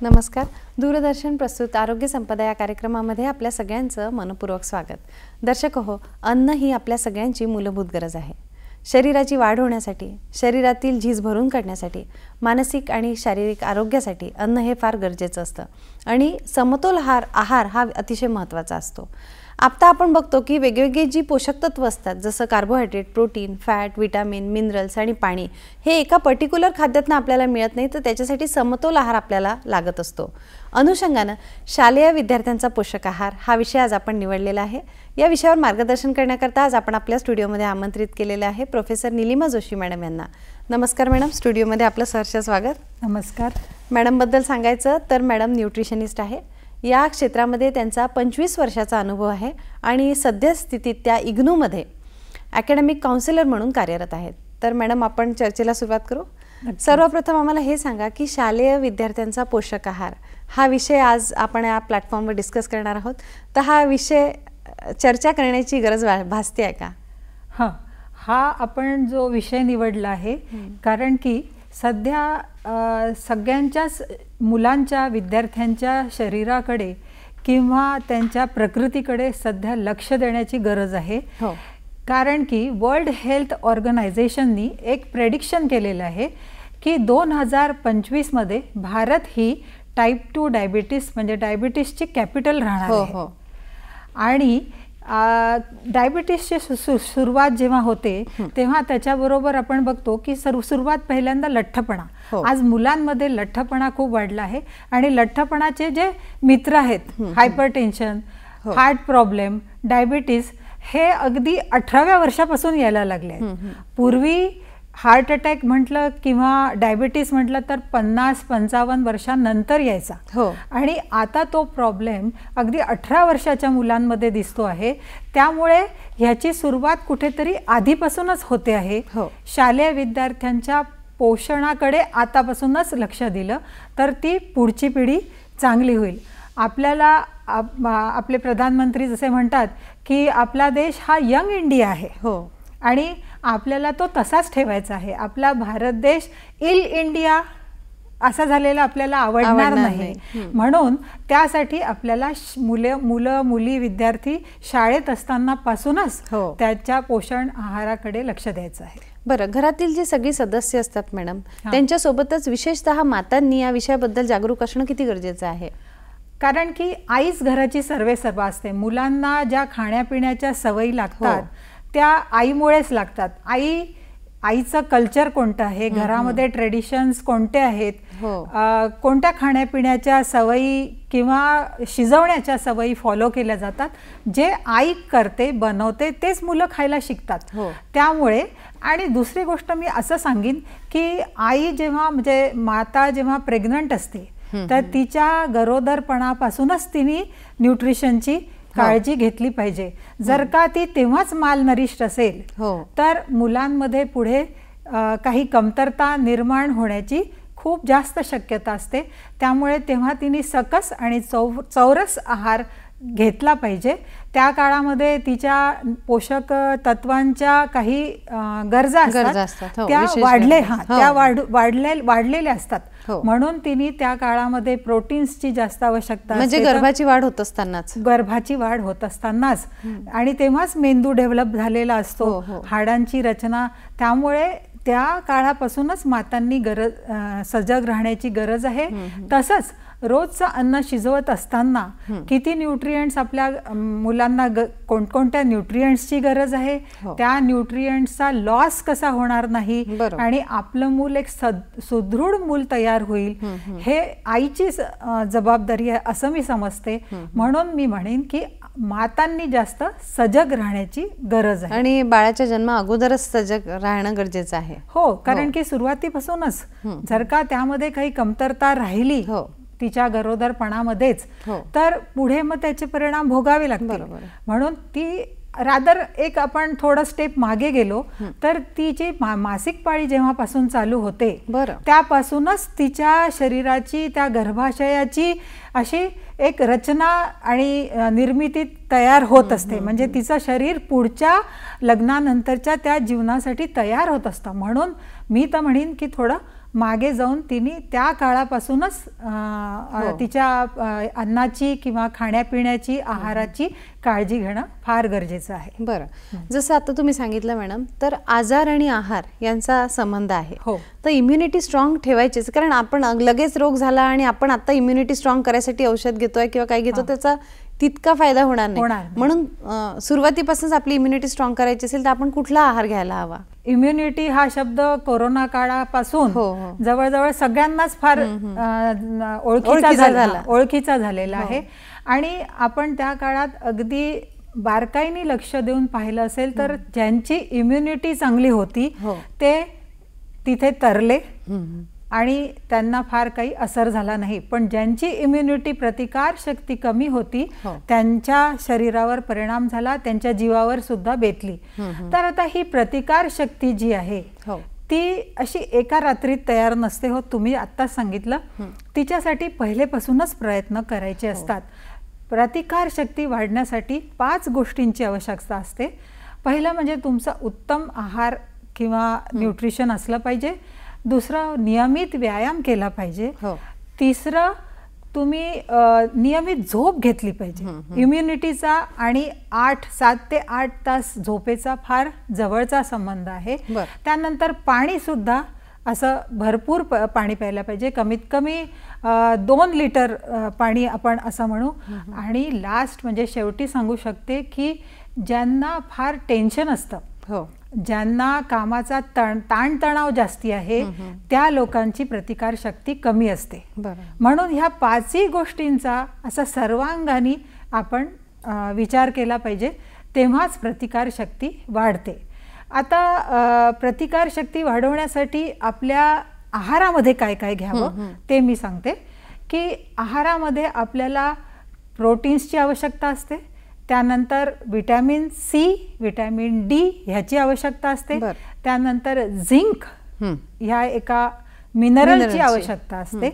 नमस्कार. दूरदर्शन प्रस्तुत आरोग्य संपदा या कार्यक्रमामध्ये आपल्या सगळ्यांचं मनपूर्वक स्वागत. दर्शक हो, अन्न ही आपल्या सगळ्यांची मूलभूत गरज आहे. शरीराची वाढ होण्यासाठी, शरीरातील झीज भरून काढण्यासाठी, मानसिक आणि शारीरिक आरोग्यासाठी अन्न हे फार गरजेचं असतं आणि समतोल आहार हा अतिशय महत्त्वाचा असतो. आता आपण बघतो की वेगवेगळी जी पोषक तत्व असतात, जसं carbohydrate, protein, fat, vitamin, minerals आणि पाणी, हे एका पर्टिक्युलर खाद्यातनं आपल्याला मिळत नाही, तर त्याच्यासाठी समतोल आहार आपल्याला लागत असतो. अनुषंगानं शालेय विद्यार्थ्यांचा पोषक आहार हा विषय आज आपण निवडलेला आहे. या विषयावर मार्गदर्शन करण्याकरता आज आपण आपल्या स्टुडिओमध्ये आमंत्रित केलेले आहे प्रोफेसर निलिमा जोशी मॅडम यांना. नमस्कार मॅडम, स्टुडिओमध्ये आपलं सहर्ष स्वागत. नमस्कार. मॅडमबद्दल सांगायचं तर मॅडम न्यूट्रिशनिस्ट आहे. या क्षेत्रामध्ये त्यांचा 25 वर्षाचा अनुभव आहे आणि सद्यस्थितीत त्या इग्नूमध्ये अकॅडमिक काउन्सिलर म्हणून कार्यरत आहेत. तर मॅडम, आपण चर्चेला सुरुवात करू. सर्वप्रथम आम्हाला हे सांगा की शालेय विद्यार्थ्यांचा पोषक आहार हा विषय आज आपण या प्लॅटफॉर्मवर डिस्कस करणार आहोत, तर हा विषय चर्चा करण्याची गरज भासते आहे का? हां, हा आपण जो विषय निवडला आहे कारण की सध्या सगळ्यांच्याच मुलांच्या, विद्यार्थ्यांच्या शरीराकडे किंवा त्यांच्या प्रकृतीकडे सध्या लक्ष देण्याची गरज आहे. हो. कारण की वर्ल्ड हेल्थ ऑर्गनायझेशननी एक प्रेडिक्शन केलेलं आहे की 2025मध्ये भारत ही टाईप 2 डायबिटीस म्हणजे डायबिटीसची कॅपिटल राहणार आहे. हो. आणि डायबिटीसची सुरुवात जेव्हा होते तेव्हा त्याच्याबरोबर आपण बघतो की सुरुवात पहिल्यांदा लठ्ठपणा. आज मुलांमध्ये लठ्ठपणा खूप वाढला आहे आणि लठ्ठपणाचे जे मित्र आहेत, हायपरटेन्शन, हार्ट प्रॉब्लेम, डायबिटीस, हे अगदी 18व्या वर्षापासून यायला लागले आहेत. पूर्वी हार्ट अटॅक म्हटलं किंवा डायबिटीस म्हटलं तर 50-55 वर्षांनंतर यायचा. आणि आता तो प्रॉब्लेम अगदी 18 वर्षाच्या मुलांमध्ये दिसतो आहे. त्यामुळे ह्याची सुरुवात कुठेतरी आधीपासूनच होते आहे. शालेय विद्यार्थ्यांच्या पोषणाकडे आतापासूनच लक्ष दिलं तर ती पुढची पिढी चांगली होईल. आपल्याला आपले प्रधानमंत्री जसे म्हणतात की आपला देश हा यंग इंडिया आहे. आणि आपल्याला तो तसाच ठेवायचा आहे. आपला भारत देश इल इंडिया असा झालेला आपल्याला आवडणार नाही. म्हणून त्यासाठी आपल्याला मुलं मुली विद्यार्थी शाळेत असताना पासूनच त्याच्या पोषण आहाराकडे लक्ष द्यायचं आहे. बरं, घरातील जे सगळी सदस्य असतात मॅडम, त्यांच्यासोबतच विशेषतः मातांनी या विषयाबद्दल जागरूक असणं किती गरजेचं आहे? कारण की आईच घराची सर्वेसर्वा असते. मुलांना ज्या खाण्यापिण्याच्या सवयी लागतात त्या आईमुळेच लागतात. आईचं कल्चर कोणतं आहे, घरामध्ये ट्रेडिशन्स कोणते आहेत, कोणत्या खाण्यापिण्याच्या सवयी किंवा शिजवण्याच्या सवयी फॉलो केल्या जातात, जे आई करते, बनवते तेच मुलं खायला शिकतात. त्यामुळे आणि दुसरी गोष्ट मी असं सांगेन की आई जेव्हा म्हणजे माता जेव्हा प्रेग्नंट असते तर तिच्या गरोदरपणापासूनच तिने न्यूट्रिशनची काळजी घेतली पाहिजे. जर का ती तेव्हाच मालनरिष्ट असेल तर मुलांमध्ये पुढे काही कमतरता निर्माण होण्याची खूप जास्त शक्यता असते. त्यामुळे तेव्हा तिने सकस आणि चौरस आहार घेतला पाहिजे. त्या काळामध्ये तिच्या पोषक तत्वांच्या काही गरजा असतात, त्या वाढलेल्या असतात. म्हणून तिने त्या काळामध्ये प्रोटीन्सची जास्त आवश्यकता म्हणजे गर्भाची वाढ होत असतानाच आणि तेव्हाच मेंदू डेव्हलप झालेला असतो, हाडांची रचना. त्यामुळे त्या काळापासूनच मातांनी सजग राहण्याची गरज आहे. तसंच रोजचं अन्न शिजवत असताना किती न्यूट्रिएंट्स आपल्या मुलांना कोणकोणत्या न्यूट्रिएंट्सची गरज आहे, त्या न्यूट्रिएंट्सचा लॉस कसा होणार नाही आणि आपलं मूल एक सुदृढ मूल तयार होईल, हे आईची जबाबदारी आहे असं मी समजते. म्हणून मी म्हणेन की मातांनी जास्त सजग राहण्याची गरज आहे आणि बाळाच्या जन्मा अगोदरच सजग राहणं गरजेचं आहे. कारण की सुरुवातीपासूनच जर का त्यामध्ये काही कमतरता राहिली तिच्या गरोदरपणामध्येच तर पुढे मग त्याचे परिणाम भोगावे लागतील. म्हणून ती एक आपण थोडं स्टेप मागे गेलो तर तिची मासिक पाळी जेव्हापासून चालू होते त्यापासूनच तिच्या शरीराची, त्या गर्भाशयाची अशी एक रचना आणि निर्मिती तयार होत असते. म्हणजे तिचं शरीर पुढच्या लग्नानंतरच्या त्या जीवनासाठी तयार होत असतं. म्हणून मी तर म्हणेन की थोडं मागे जाऊन तिने त्या काळापासूनच तिच्या अन्नाची किंवा खाण्यापिण्याची आहाराची काळजी घेणं फार गरजेचं आहे. बरं, जसं आता तुम्ही सांगितलं मॅडम, तर आजार आणि आहार यांचा संबंध आहे. हो. तर इम्युनिटी स्ट्रॉंग ठेवायचीच, कारण आपण लगेच रोग झाला आणि आपण आता इम्युनिटी स्ट्रॉंग करायसाठी औषध घेतोय किंवा काय घेतो त्याचा तितका फायदा होणार नाही. म्हणून सुरुवातीपासूनच आपली इम्युनिटी स्ट्रॉंग करायची असेल तर आपण कुठला आहार घ्यायला हवा? इम्युनिटी हा शब्द कोरोना काळापासून जवळजवळ सगळ्यांनाच फार ओळखीचा झालेला आहे. आणि आपण त्या काळात अगदी बारकाईने लक्ष देऊन पाहिलं असेल तर ज्यांची इम्युनिटी चांगली होती ते तिथे तरले आणि त्यांना फार काही असर झाला नाही. पण ज्यांची इम्युनिटी प्रतिकार शक्ती कमी होती त्यांच्या शरीरावर परिणाम झाला, त्यांच्या जीवावर सुद्धा बेतली. तर आता ही प्रतिकार शक्ती जी आहे ती अशी एका रात्रीत तयार नसते होत. तुम्ही आत्ताच सांगितलं, तिच्यासाठी पहिलेपासूनच प्रयत्न करायचे असतात. प्रतिकार शक्ती वाढण्यासाठी 5 गोष्टींची आवश्यकता असते. पहिलं म्हणजे तुमचा उत्तम आहार किंवा न्यूट्रिशन असलं पाहिजे. दुसरं, नियमित व्यायाम केला पाहिजे. तिसरं, तुम्ही नियमित झोप घेतली पाहिजे. इम्युनिटीचा आणि 7 ते 8 तास झोपेचा फार जवळचा संबंध आहे. त्यानंतर पाणी सुद्धा असं भरपूर पाणी प्यायला पाहिजे, कमीत कमी 2 लिटर पाणी आपण असं म्हणू. आणि लास्ट म्हणजे शेवटी सांगू शकते की ज्यांना फार टेन्शन असतं, ज्यांना कामाचा ताणतणाव जास्ती आहे, त्या लोकांची प्रतिकार शक्ती कमी असते. म्हणून ह्या 5ही गोष्टींचा असा सर्वांगाने आपण विचार केला पाहिजे, तेव्हाच प्रतिकार शक्ती वाढते. आता प्रतिकार शक्ती वाढवण्यासाठी आपल्या आहारामध्ये काय काय घ्यावं ते मी सांगते. की आहारामध्ये आपल्याला प्रोटीन्सची आवश्यकता असते, त्यानंतर विटॅमिन सी, विटॅमिन डी ह्याची आवश्यकता असते, त्यानंतर झिंक ह्या एका मिनरलची आवश्यकता असते.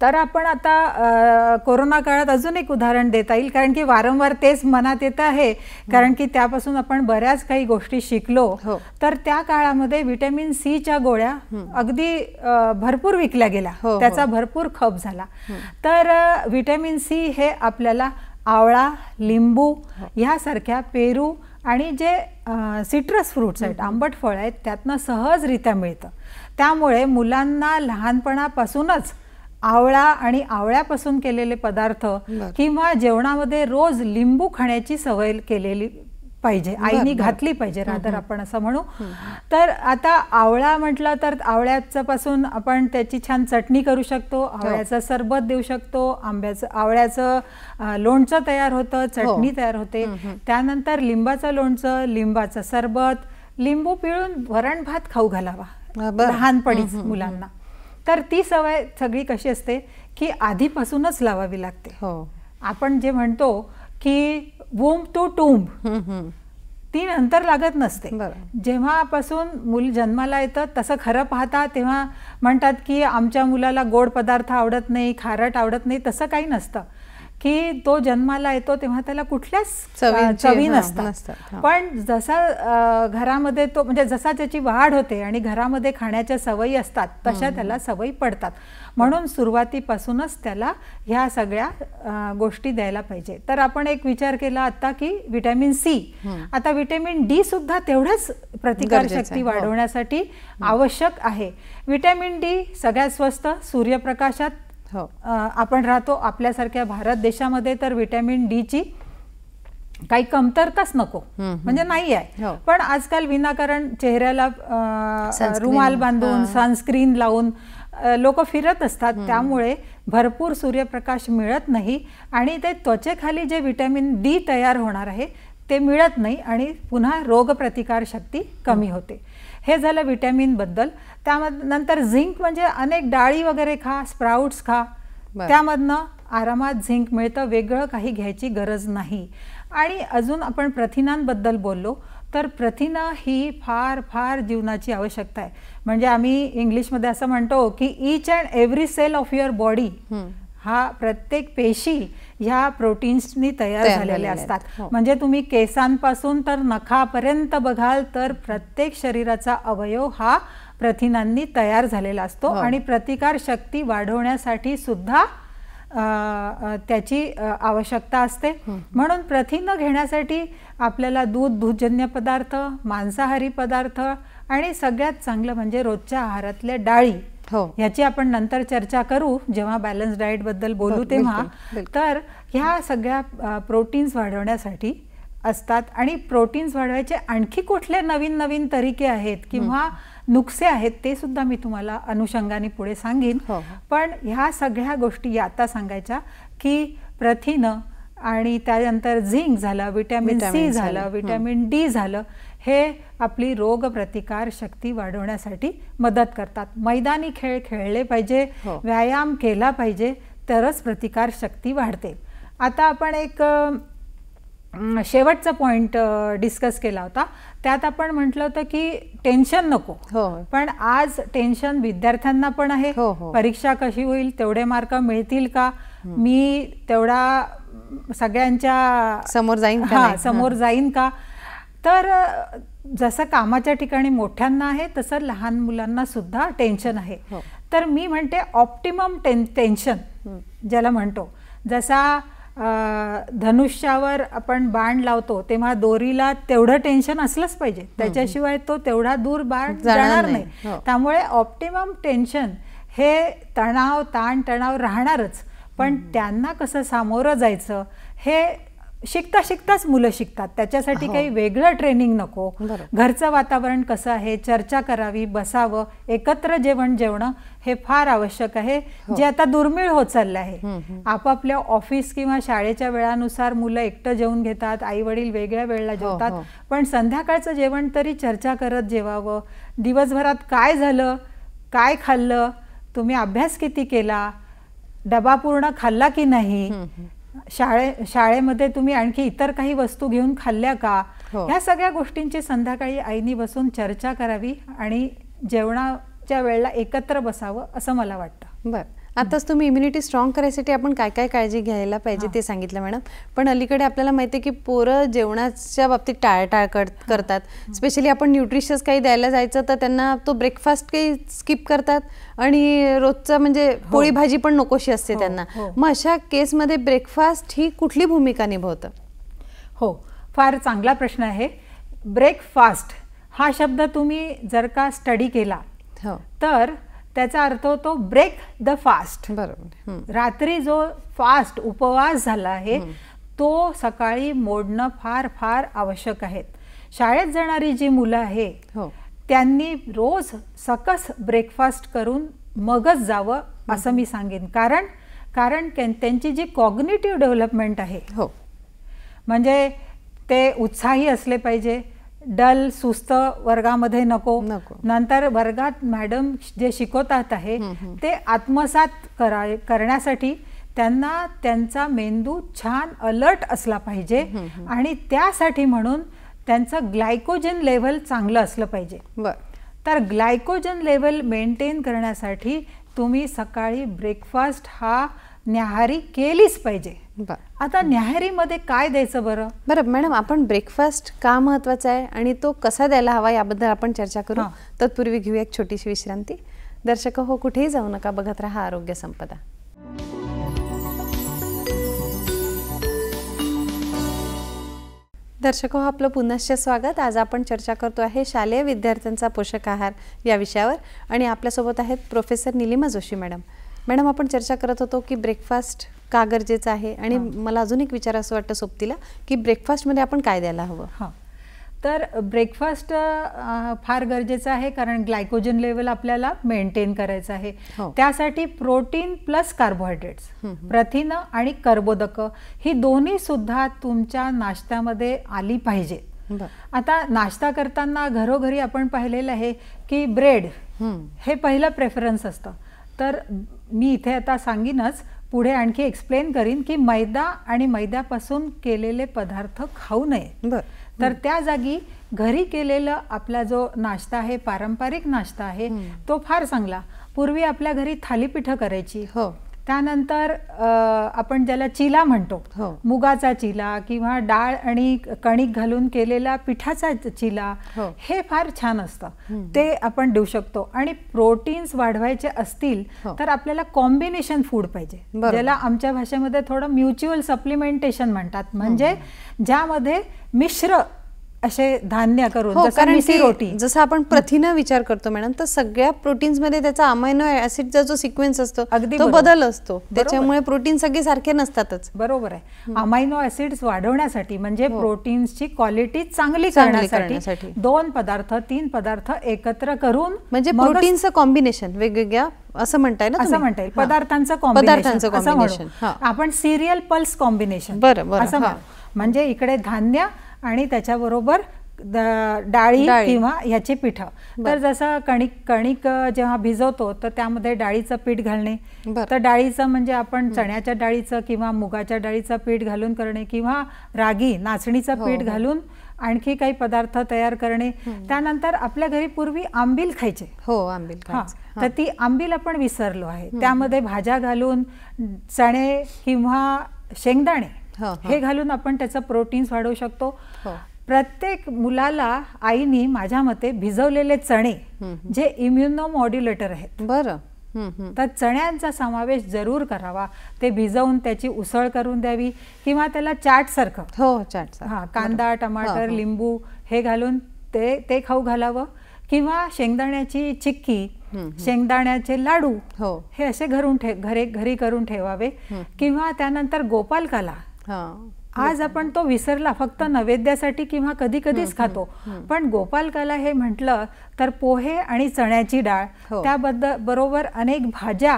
तर आपण आता कोरोना काळात अजून एक उदाहरण देता येईल, कारण की वारंवार तेच मनात येत आहे, कारण की त्यापासून आपण बऱ्याच काही गोष्टी शिकलो. तर त्या काळामध्ये विटॅमिन सीच्या गोळ्या अगदी भरपूर विकल्या गेल्या, त्याचा भरपूर खप झाला. तर विटॅमिन सी हे आपल्याला आवळा, लिंबू ह्यासारख्या, पेरू आणि जे सिट्रस फ्रूट्स आहेत, आंबट फळ आहेत, त्यातनं सहजरित्या मिळतं. त्यामुळे मुलांना लहानपणापासूनच आवळा आणि आवळ्यापासून केलेले पदार्थ किंवा जेवणामध्ये रोज लिंबू खाण्याची सवय केलेली पाहिजे, आईनी घातली पाहिजे रादर आपण असं म्हणू. तर आता आवळा म्हटलं तर आवळ्याचं पासून आपण त्याची छान चटणी करू शकतो, आवळ्याचं सरबत देऊ शकतो, आवळ्याचं लोणचं तयार होतं, चटणी तयार होते. त्यानंतर लिंबाचं लोणचं, लिंबाचं सरबत, लिंबू पिळून वरण भात खाऊ घालावा लहानपणीच मुलांना. तर ती सवय सगळी कशी असते की आधीपासूनच लावावी लागते. आपण जे म्हणतो की वूम्ब टू टूम्ब, ती नंतर लागत नसते. जेव्हापासून मूल जन्माला येतं तसं खरं पाहता तेव्हा म्हणतात की आमच्या मुलाला गोड पदार्थ आवडत नाही, खारट आवडत नाही. तसं काही नसतं की तो जन्माला येतो तेव्हा त्याला कुठल्याच चवी नसतात. पण जसा घरामध्ये तो म्हणजे जसा त्याची वाढ होते आणि घरामध्ये खाण्याच्या सवयी असतात तशा त्याला सवयी पडतात. म्हणून सुरुवातीपासूनच त्याला ह्या सगळ्या गोष्टी द्यायला पाहिजे. तर आपण एक विचार केला आता की विटॅमिन सी, आता विटॅमिन डी सुद्धा तेवढंच प्रतिकारशक्ती वाढवण्यासाठी आवश्यक आहे. विटॅमिन डी सगळ्यात स्वस्त सूर्यप्रकाशात आपण राहतो. आपल्यासारख्या भारत देशामध्ये तर विटॅमिन डी ची काही कमतरताच नको म्हणजे नाही आहे. पण आजकाल विनाकारण चेहऱ्याला रुमाल बांधून सनस्क्रीन लावून लोक फिरत असतात, त्यामुळे भरपूर सूर्यप्रकाश मिळत नाही आणि ते त्वचेखाली जे विटॅमिन डी तयार होणार आहे ते मिळत नाही आणि पुन्हा रोगप्रतिकार शक्ती कमी होते. हे झालं विटॅमिन बद्दल. त्यानंतर झिंक म्हणजे अनेक डाळी वगैरे खा, स्प्राउट्स खा, त्यामधनं आरामात झिंक मिळतं, वेगळं काही घ्यायची गरज नाही. आणि अजून आपण प्रथिनांबद्दल बोललो तर प्रथिनं ही फार फार जीवनाची आवश्यकता आहे. म्हणजे आम्ही इंग्लिशमध्ये असं म्हणतो की each and every cell of your body, हा प्रत्येक पेशी ह्या प्रोटीन्सनी तयार झालेल्या असतात. म्हणजे तुम्ही केसांपासून तर नखापर्यंत बघाल तर प्रत्येक शरीराचा अवयव हा प्रथिनांनी तयार झालेला असतो आणि प्रतिकार शक्ती वाढवण्यासाठी सुद्धा त्याची आवश्यकता असते. म्हणून प्रथिनं घेण्यासाठी आपल्याला दूध, दूधजन्य पदार्थ, मांसाहारी पदार्थ आणि सगळ्यात चांगलं म्हणजे रोजच्या आहारातल्या डाळी, ह्याची आपण नंतर चर्चा करू जेव्हा बॅलन्स डाएट बद्दल बोलू तेव्हा. तर ह्या सगळ्या प्रोटीन्स वाढवण्यासाठी असतात. आणि प्रोटीन्स वाढवायचे आणखी कुठले नवीन नवीन तरीके आहेत किंवा नुकसे आहेत ते सुद्धा मी तुम्हाला अनुषंगाने पुढे सांगेन. पण ह्या सगळ्या गोष्टी आता सांगायच्या की प्रथिनं आणि त्यानंतर झिंक झालं, व्हिटॅमिन सी झालं, व्हिटॅमिन डी झालं, हे आपली रोगप्रतिकार शक्ती वाढवण्यासाठी मदत करतात. मैदानी खेळ खेळले पाहिजे, व्यायाम केला पाहिजे, तरच प्रतिकार शक्ती वाढते. आता आपण एक शेवटचा पॉइंट डिस्कस केला होता. त्यात आपण म्हटलं होतं की टेन्शन नको. पण आज टेन्शन विद्यार्थ्यांना पण आहे. परीक्षा कशी होईल, तेवढे मार्क मिळतील का, मी तेवढा सगळ्यांच्या समोर जाईन का. तर जसं कामाच्या ठिकाणी मोठ्यांना आहे तसं लहान मुलांना सुद्धा टेन्शन आहे. तर मी म्हणते ऑप्टिमम टेन्शन ज्याला म्हणतो, जसा धनुष्यावर आपण बाण लावतो तेव्हा दोरीला तेवढं टेन्शन असलंच पाहिजे, त्याच्याशिवाय तो तेवढा दूर बाण जाणार नाही. त्यामुळे ऑप्टिमम टेन्शन हे तणाव, ताण तणाव राहणारच. पण त्यांना कसं सामोरं जायचं हे शिकता शिकताच मुलं शिकतात. त्याच्यासाठी काही वेगळं ट्रेनिंग नको. घरचं वातावरण कसं आहे, चर्चा करावी, बसावं, एकत्र जेवण जेवणं हे फार आवश्यक आहे, जे आता दुर्मिळ होत चाललं आहे. आपापल्या ऑफिस किंवा शाळेच्या वेळानुसार मुलं एकटं जेवून घेतात, आई वडील वेगळ्या वेळेला जेवतात. पण संध्याकाळचं जेवण तरी चर्चा करत जेवावं. दिवसभरात काय झालं, काय खाल्लं, तुम्ही अभ्यास किती केला, डबा पूर्ण खाल्ला की नाही, शाळेमध्ये तुम्ही आणखी इतर काही वस्तू घेऊन खाल्ल्या का, ह्या सगळ्या गोष्टींची संध्याकाळी आईनी बसून चर्चा करावी आणि जेवणाच्या वेळेला एकत्र बसावं असं मला वाटतं. बरं, आताच तुम्ही इम्युनिटी स्ट्रॉंग करायसाठी आपण काय काय काळजी घ्यायला पाहिजे ते सांगितलं मॅडम. पण अलीकडे आपल्याला माहिती आहे की पोरं जेवणाच्या बाबतीत टाळाटाळ करतात. स्पेशली आपण न्यूट्रिशियस काही द्यायला जायचं तर त्यांना तो ब्रेकफास्ट काही स्किप करतात आणि रोजचं म्हणजे पोळी भाजी पण नकोशी असते त्यांना. मग अशा केसमध्ये ब्रेकफास्ट ही कुठली भूमिका निभावतं? हो, फार चांगला प्रश्न आहे. ब्रेकफास्ट हा शब्द तुम्ही जर का स्टडी केला तर त्याचा अर्थ होतो ब्रेक द फास्ट. बरोबर. रात्री जो फास्ट उपवास झाला आहे तो सकाळी मोडणं फार फार आवश्यक आहे. शाळेत जाणारी जी मुलं आहे त्यांनी रोज सकस ब्रेकफास्ट करून मगच जावं असं मी सांगेन. कारण त्यांची जी कॉग्निटिव्ह डेव्हलपमेंट आहे, म्हणजे ते उत्साही असले पाहिजे, डल सुस्त वर्गामध्ये नको. नंतर वर्गात मॅडम जे शिकवतात आहे ते आत्मसात करण्यासाठी त्यांना त्यांचा मेंदू छान अलर्ट असला पाहिजे आणि त्यासाठी म्हणून त्यांचं ग्लायकोजन लेवल चांगलं असलं पाहिजे. तर ग्लायकोजन लेवल मेंटेन करण्यासाठी तुम्ही सकाळी ब्रेकफास्ट हा न्याहारी केलीच पाहिजे. आता न्याहारीमध्ये काय द्यायचं बरं? बरं मॅडम, आपण ब्रेकफास्ट का महत्वाचा आहे आणि तो कसा द्यायला हवा याबद्दल आपण चर्चा करू. तत्पूर्वी घेऊया एक छोटीशी विश्रांती. दर्शक हो, कुठेही जाऊ नका, बघत रहा आरोग्य संपदा. दर्शक हो, आपलं पुनश्च स्वागत. आज आपण चर्चा करतो आहे शालेय विद्यार्थ्यांचा पोषक आहार या विषयावर आणि आपल्यासोबत आहेत professor Nilima Joshi madam. Madam, आपण चर्चा करत होतो की ब्रेकफास्ट का गरजेचं आहे आणि मला अजून एक विचार असं वाटतं सोबतीला की ब्रेकफास्टमध्ये आपण काय द्यायला हवं. तर ब्रेकफास्ट फार गरजेचं आहे कारण ग्लायकोजन लेवल आपल्याला मेंटेन करायचं आहे. त्यासाठी प्रोटीन प्लस कार्बोहायड्रेट्स, प्रथिनं आणि कर्बोदकं ही दोन्ही सुद्धा तुमच्या नाश्त्यामध्ये आली पाहिजे. आता नाश्ता करताना घरोघरी आपण पाहिलेलं आहे की ब्रेड हे पहिलं प्रेफरन्स असतं. तर मी इथे आता सांगीनच, पुढे आणखी एक्सप्लेन करीन की मैदा आणि मैद्यापासून केलेले पदार्थ खाऊ नये. तर त्या जागी घरी केलेलं आपला जो नाश्ता आहे, पारंपरिक नाश्ता आहे, तो फार चांगला. पूर्वी आपल्या घरी थालीपीठं करायची, त्यानंतर आपण ज्याला चिला म्हणतो, मुगाचा चिला किंवा डाळ आणि कणिक घालून केलेला पिठाचा चिला, हे फार छान असतं, ते आपण देऊ शकतो. आणि प्रोटीन्स वाढवायचे असतील तर आपल्याला कॉम्बिनेशन फूड पाहिजे, ज्याला आमच्या भाषेमध्ये थोडं म्युच्युअल सप्लिमेंटेशन म्हणतात, म्हणजे ज्यामध्ये मिश्र असे धान्य करून, जसं मिसी रोटी, जसं आपण प्रथिनं विचार करतो मॅडम, तर सगळ्या प्रोटीन्स मध्ये त्याचा अमायनो ऍसिडचा जो सिक्वेन्स असतो तो बदल असतो, त्याच्यामुळे प्रोटीन सगळे सारखे नसतातच. बरोबर आहे. अमायनो ऍसिड्स वाढवण्यासाठी म्हणजे प्रोटीन्सची क्वालिटी चांगली करण्यासाठी 2 पदार्थ 3 पदार्थ एकत्र करून, म्हणजे प्रोटीनचं कॉम्बिनेशन वेगवेगळ्या असं म्हणताय ना, असं म्हणता येईल, पदार्थांचं कॉम्बिनेशन. आपण सिरियल पल्स कॉम्बिनेशन असं म्हणजे इकडे धान्य आणि त्याच्याबरोबर डाळी किंवा ह्याची पिठं. तर जसं कणिक जेव्हा भिजवतो तर त्यामध्ये डाळीचं पीठ घालणे, तर डाळीचं म्हणजे आपण चण्याच्या डाळीचं किंवा मुगाच्या डाळीचं पीठ घालून करणे, किंवा रागी नाचणीचं पीठ घालून आणखी काही पदार्थ तयार करणे. त्यानंतर आपल्या घरी पूर्वी आंबील खायचे, तर ती आंबील आपण विसरलो आहे. त्यामध्ये भाज्या घालून, चणे किंवा शेंगदाणे हे घालून आपण त्याचं प्रोटीन्स वाढवू शकतो. प्रत्येक मुलाला आईनी माझ्या मते भिजवलेले चणे जे इम्युनो मॉड्युलेटर आहेत, तर चण्यांचा समावेश जरूर करावा. ते भिजवून त्याची उसळ करून द्यावी किंवा त्याला चाट सारखं कांदा टमाटर लिंबू हे घालून ते खाऊ घालावं. किंवा शेंगदाण्याची चिक्की, शेंगदाण्याचे लाडू हे असे घरी करून ठेवावे. किंवा त्यानंतर गोपालकाला, आज आपण तो विसरला, फक्त नैवेद्यासाठी किंवा कधी कधीच खातो, पण गोपालकाला हे म्हटलं तर पोहे आणि चण्याची डाळ, त्याबरोबर अनेक भाज्या,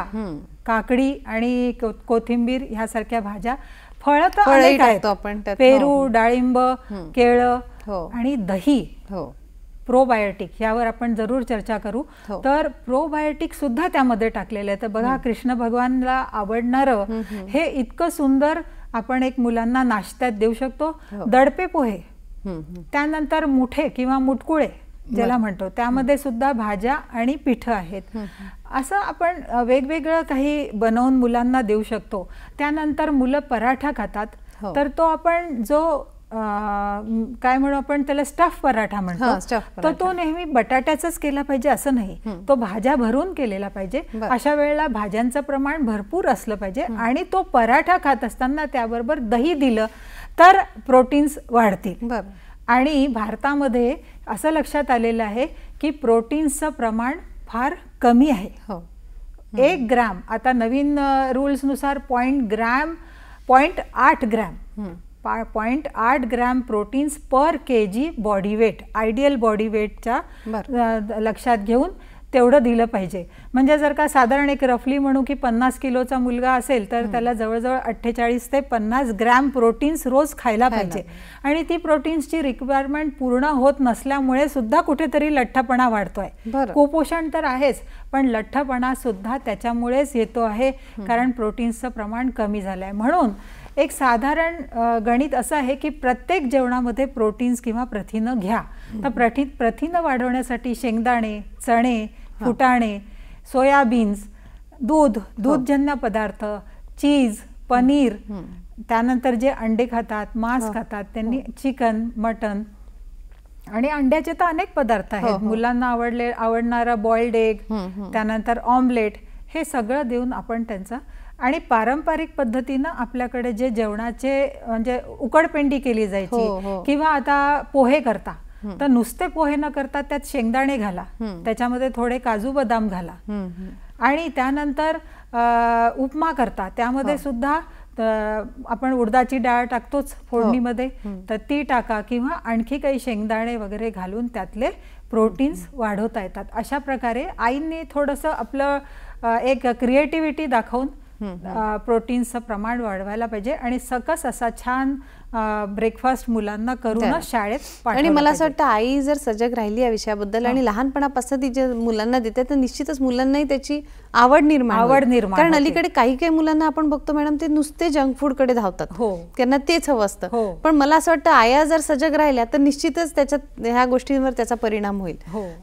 काकडी आणि कोथिंबीर ह्यासारख्या भाज्या, फळं तर अनेक आहेत, पेरू, डाळिंब, केळं आणि दही. प्रोबायोटिक यावर आपण जरूर चर्चा करू. तर प्रोबायोटिक सुद्धा त्यामध्ये टाकलेलं आहे. तर बघा, कृष्ण भगवानला आवडणारं हे इतकं सुंदर आपण एक मुलांना नाश्त्यात देऊ शकतो. दडपे पोहे, त्यानंतर मुठे किंवा मुटकुळे ज्याला म्हणतो, त्यामध्ये सुद्धा भाज्या आणि पिठं आहेत. असं आपण वेगवेगळं काही बनवून मुलांना देऊ शकतो. त्यानंतर मुलं पराठा खातात, तर तो आपण जो काय म्हणू आपण त्याला स्टफ पराठा म्हणतो, तर तो नेहमी बटाट्याचाच केला पाहिजे असं नाही, तो भाज्या भरून केलेला पाहिजे. अशा वेळेला भाज्यांचं प्रमाण भरपूर असलं पाहिजे. आणि तो पराठा खात असताना त्याबरोबर दही दिलं तर प्रोटीन्स वाढतील. आणि भारतामध्ये असं लक्षात आलेलं आहे की प्रोटीन्सचं प्रमाण फार कमी आहे. 1 ग्रॅम, आता नवीन रूल्सनुसार 0.8 gram proteins per KG body weight, ideal body वेटच्या लक्षात घेऊन तेवढं दिलं पाहिजे. म्हणजे जर का साधारण एक रफली म्हणू की 50 किलोचा मुलगा असेल तर त्याला जवळजवळ 48 ते 50 ग्रॅम प्रोटीन्स रोज खायला पाहिजे. आणि ती प्रोटीन्सची रिक्वायरमेंट पूर्ण होत नसल्यामुळे सुद्धा कुठेतरी लठ्ठपणा वाढतोय. कुपोषण तर आहेच, पण लठ्ठपणा सुद्धा त्याच्यामुळेच येतो आहे, कारण प्रोटीन्सचं प्रमाण कमी झालंय. म्हणून एक साधारण गणित असं आहे की प्रत्येक जेवणामध्ये प्रोटीन्स किंवा प्रथिनं घ्या. तर प्रथिनं वाढवण्यासाठी शेंगदाणे, चणे, फुटाणे, सोयाबीन्स, दूधजन्य पदार्थ, चीज, पनीर, त्यानंतर जे अंडे खातात, मांस खातात त्यांनी चिकन, मटन, आणि अंड्याचे तर अनेक पदार्थ आहेत. मुलांना आवडणारा बॉइल्ड एग, त्यानंतर ऑमलेट, हे सगळं देऊन आपण त्यांचा. आणि पारंपरिक पद्धतीनं आपल्याकडे जे जेवणाचे म्हणजे उकडपेंडी केली जायची, किंवा आता पोहे करता, तर नुसते पोहे न करता त्यात शेंगदाणे घाला, त्याच्यामध्ये थोडे काजू बदाम घाला. आणि त्यानंतर उपमा करता, त्यामध्ये सुद्धा आपण उडदाची डाळ टाकतोच फोडणीमध्ये, तर ती टाका, किंवा आणखी काही शेंगदाणे वगैरे घालून त्यातले प्रोटीन्स वाढवता येतात. अशा प्रकारे आईंनी थोडंसं आपलं एक क्रिएटिव्हिटी दाखवून प्रोटीन्सचं प्रमाण वाढवायला पाहिजे. आणि सकस असा छान ब्रेकफास्ट मुलांना करूनच शाळेत पाठवलं. आणि मला असं वाटतं आई जर सजग राहिली या विषयाबद्दल आणि लहानपणापासून ती जे मुलांना देते, तर निश्चितच मुलांनाही त्याची आवड निर्माण. कारण अलीकडे काही मुलांना आपण बघतो मॅडम, ते नुसते जंक फूड कडे धावतात, त्यांना तेच हवं असतं. पण मला असं वाटतं आया जर सजग राहिल्या तर निश्चितच त्याच्यात ह्या गोष्टींवर त्याचा परिणाम होईल.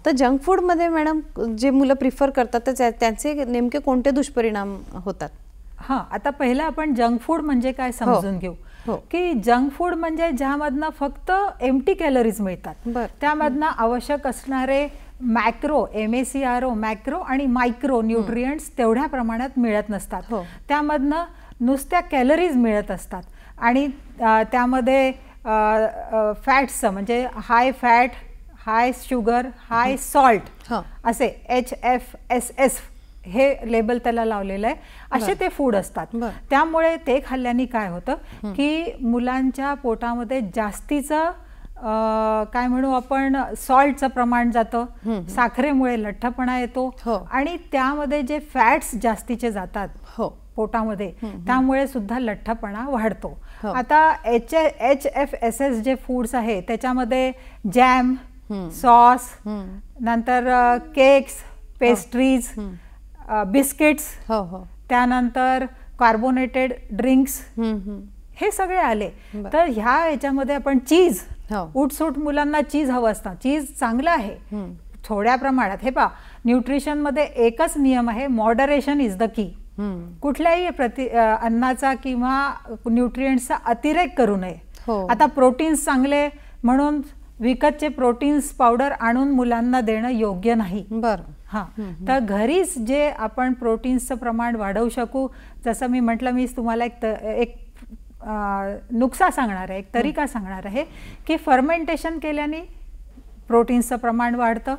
तर जंक फूड मध्ये मॅडम जे मुलं प्रिफर करतात तर त्यांचे नेमके कोणते दुष्परिणाम होतात? आता पहिला आपण जंक फूड म्हणजे काय समजून घेऊ. की जंक फूड म्हणजे ज्यामधनं फक्त एम्प्टी कॅलरीज मिळतात, त्यामधनं आवश्यक असणारे मॅक्रो MACRO मॅक्रो आणि मायक्रो न्यूट्रिएंट्स तेवढ्या प्रमाणात मिळत नसतात. त्यामधनं नुसत्या कॅलरीज मिळत असतात आणि त्यामध्ये फॅट्स म्हणजे हाय फॅट, हाय शुगर, हाय सॉल्ट असे HFSS हे लेबल त्याला लावलेलं आहे, असे ते फूड असतात. त्यामुळे ते खाल्ल्याने काय होतं की मुलांच्या पोटामध्ये जास्तीचं काय म्हणू आपण सॉल्टचं प्रमाण जातं, साखरेमुळे लठ्ठपणा येतो आणि त्यामध्ये जे फॅट्स जास्तीचे जातात पोटामध्ये त्यामुळे सुद्धा लठ्ठपणा वाढतो. आता HFSS जे फूड्स आहे त्याच्यामध्ये जॅम, सॉस, नंतर केक्स, पेस्ट्रीज, बिस्किट्स, त्यानंतर कार्बोनेटेड ड्रिंक्स हे सगळे आले. तर ह्या याच्यामध्ये आपण चीज, उठसूट मुलांना चीज हवं असतं. चीज चांगलं आहे थोड्या प्रमाणात. हे पहा, न्यूट्रिशन मध्ये एकच नियम आहे, मॉडरेशन इज द की. कुठल्याही अन्नाचा किंवा न्यूट्रिएंट्सचा अतिरेक करू नये. आता प्रोटीन्स चांगले म्हणून विकतचे प्रोटीन्स पावडर आणून मुलांना देणं योग्य नाही. तर घरीच जे आपण प्रोटीन्सचं प्रमाण वाढवू शकू, जसं मी म्हटलं, मी तुम्हाला एक नुक्सा सांगणार आहे, एक तरीका सांगणार आहे की फर्मेंटेशन केल्याने प्रोटीन्सचं प्रमाण वाढतं,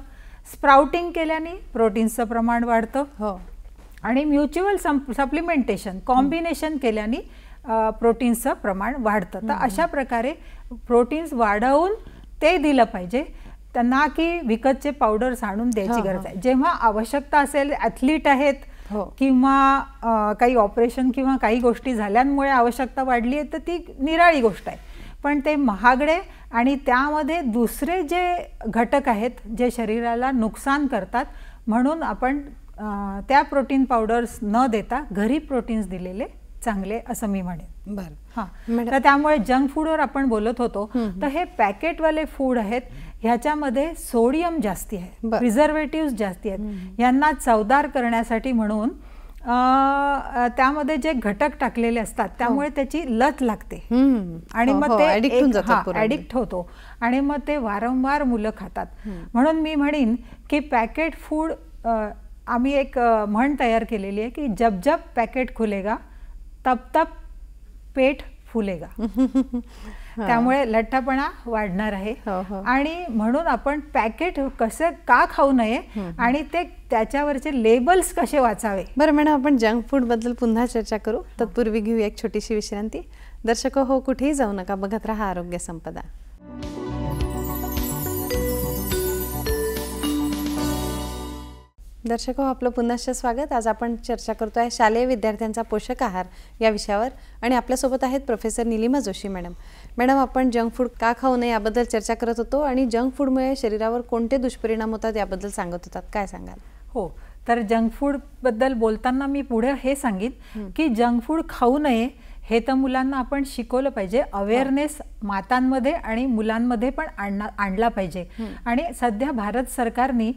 स्प्राउटिंग केल्याने प्रोटीन्सचं प्रमाण वाढतं आणि म्युच्युअल सप्लिमेंटेशन कॉम्बिनेशन केल्याने प्रोटीन्सचं प्रमाण वाढतं. तर अशा प्रकारे प्रोटीन्स वाढवून ते दिलं पाहिजे, त्यांना की विकतचे पावडर्स आणून द्यायची गरज आहे. जेव्हा आवश्यकता असेल, ॲथलीट आहेत किंवा काही ऑपरेशन किंवा काही गोष्टी झाल्यामुळे आवश्यकता वाढली आहे तर ती निराळी गोष्ट आहे. पण ते महागडे आणि त्यामध्ये दुसरे जे घटक आहेत जे शरीराला नुकसान करतात, म्हणून आपण त्या प्रोटीन पावडर्स न देता घरी प्रोटीन्स दिलेले चांगले असं मी म्हणेन. तर त्यामुळे जंक फूडवर आपण बोलत होतो, तर हे पॅकेटवाले फूड आहेत, ह्याच्यामध्ये सोडियम जास्ती आहे, प्रिझर्वेटिव्ह जास्ती आहेत. यांना चवदार करण्यासाठी म्हणून त्यामध्ये जे घटक टाकलेले असतात त्यामुळे त्याची लत लागते आणि मग ते ॲडिक्ट होतो आणि मग ते वारंवार मुलं खातात. म्हणून मी म्हणेन की पॅकेट फूड, आम्ही एक म्हण तयार केलेली आहे की जब जब पॅकेट खुलेगा तब तब पेट फुलेगा. त्यामुळे लठ्ठपणा वाढणार आहे आणि म्हणून आपण पॅकेट कसे का खाऊ नये आणि ते त्याच्यावरचे लेबल्स कसे वाचावे. बरं मॅडम, आपण जंक फूड बद्दल पुन्हा चर्चा करू, तत्पूर्वी घेऊ एक छोटीशी विश्रांती. दर्शक हो, कुठेही जाऊ नका, बघत रहा आरोग्य संपदा. दर्शक हो, आपलं पुन्हा स्वागत. आज आपण चर्चा करतो आहे शालेय विद्यार्थ्यांचा पोषक आहार या विषयावर आणि आपल्यासोबत आहेत professor Nilima Joshi madam. Madam, आपण जंक फूड का खाऊ नये याबद्दल चर्चा करत होतो आणि जंक फूडमुळे शरीरावर कोणते दुष्परिणाम होतात याबद्दल सांगत होतात. काय सांगाल? हो, तर जंक फूडबद्दल बोलताना मी पुढे हे सांगितलं की जंक फूड खाऊ नये हे तर मुलांना आपण शिकवलं पाहिजे. अवेअरनेस मातांमध्ये आणि मुलांमध्ये पण आणला पाहिजे. आणि सध्या भारत सरकारने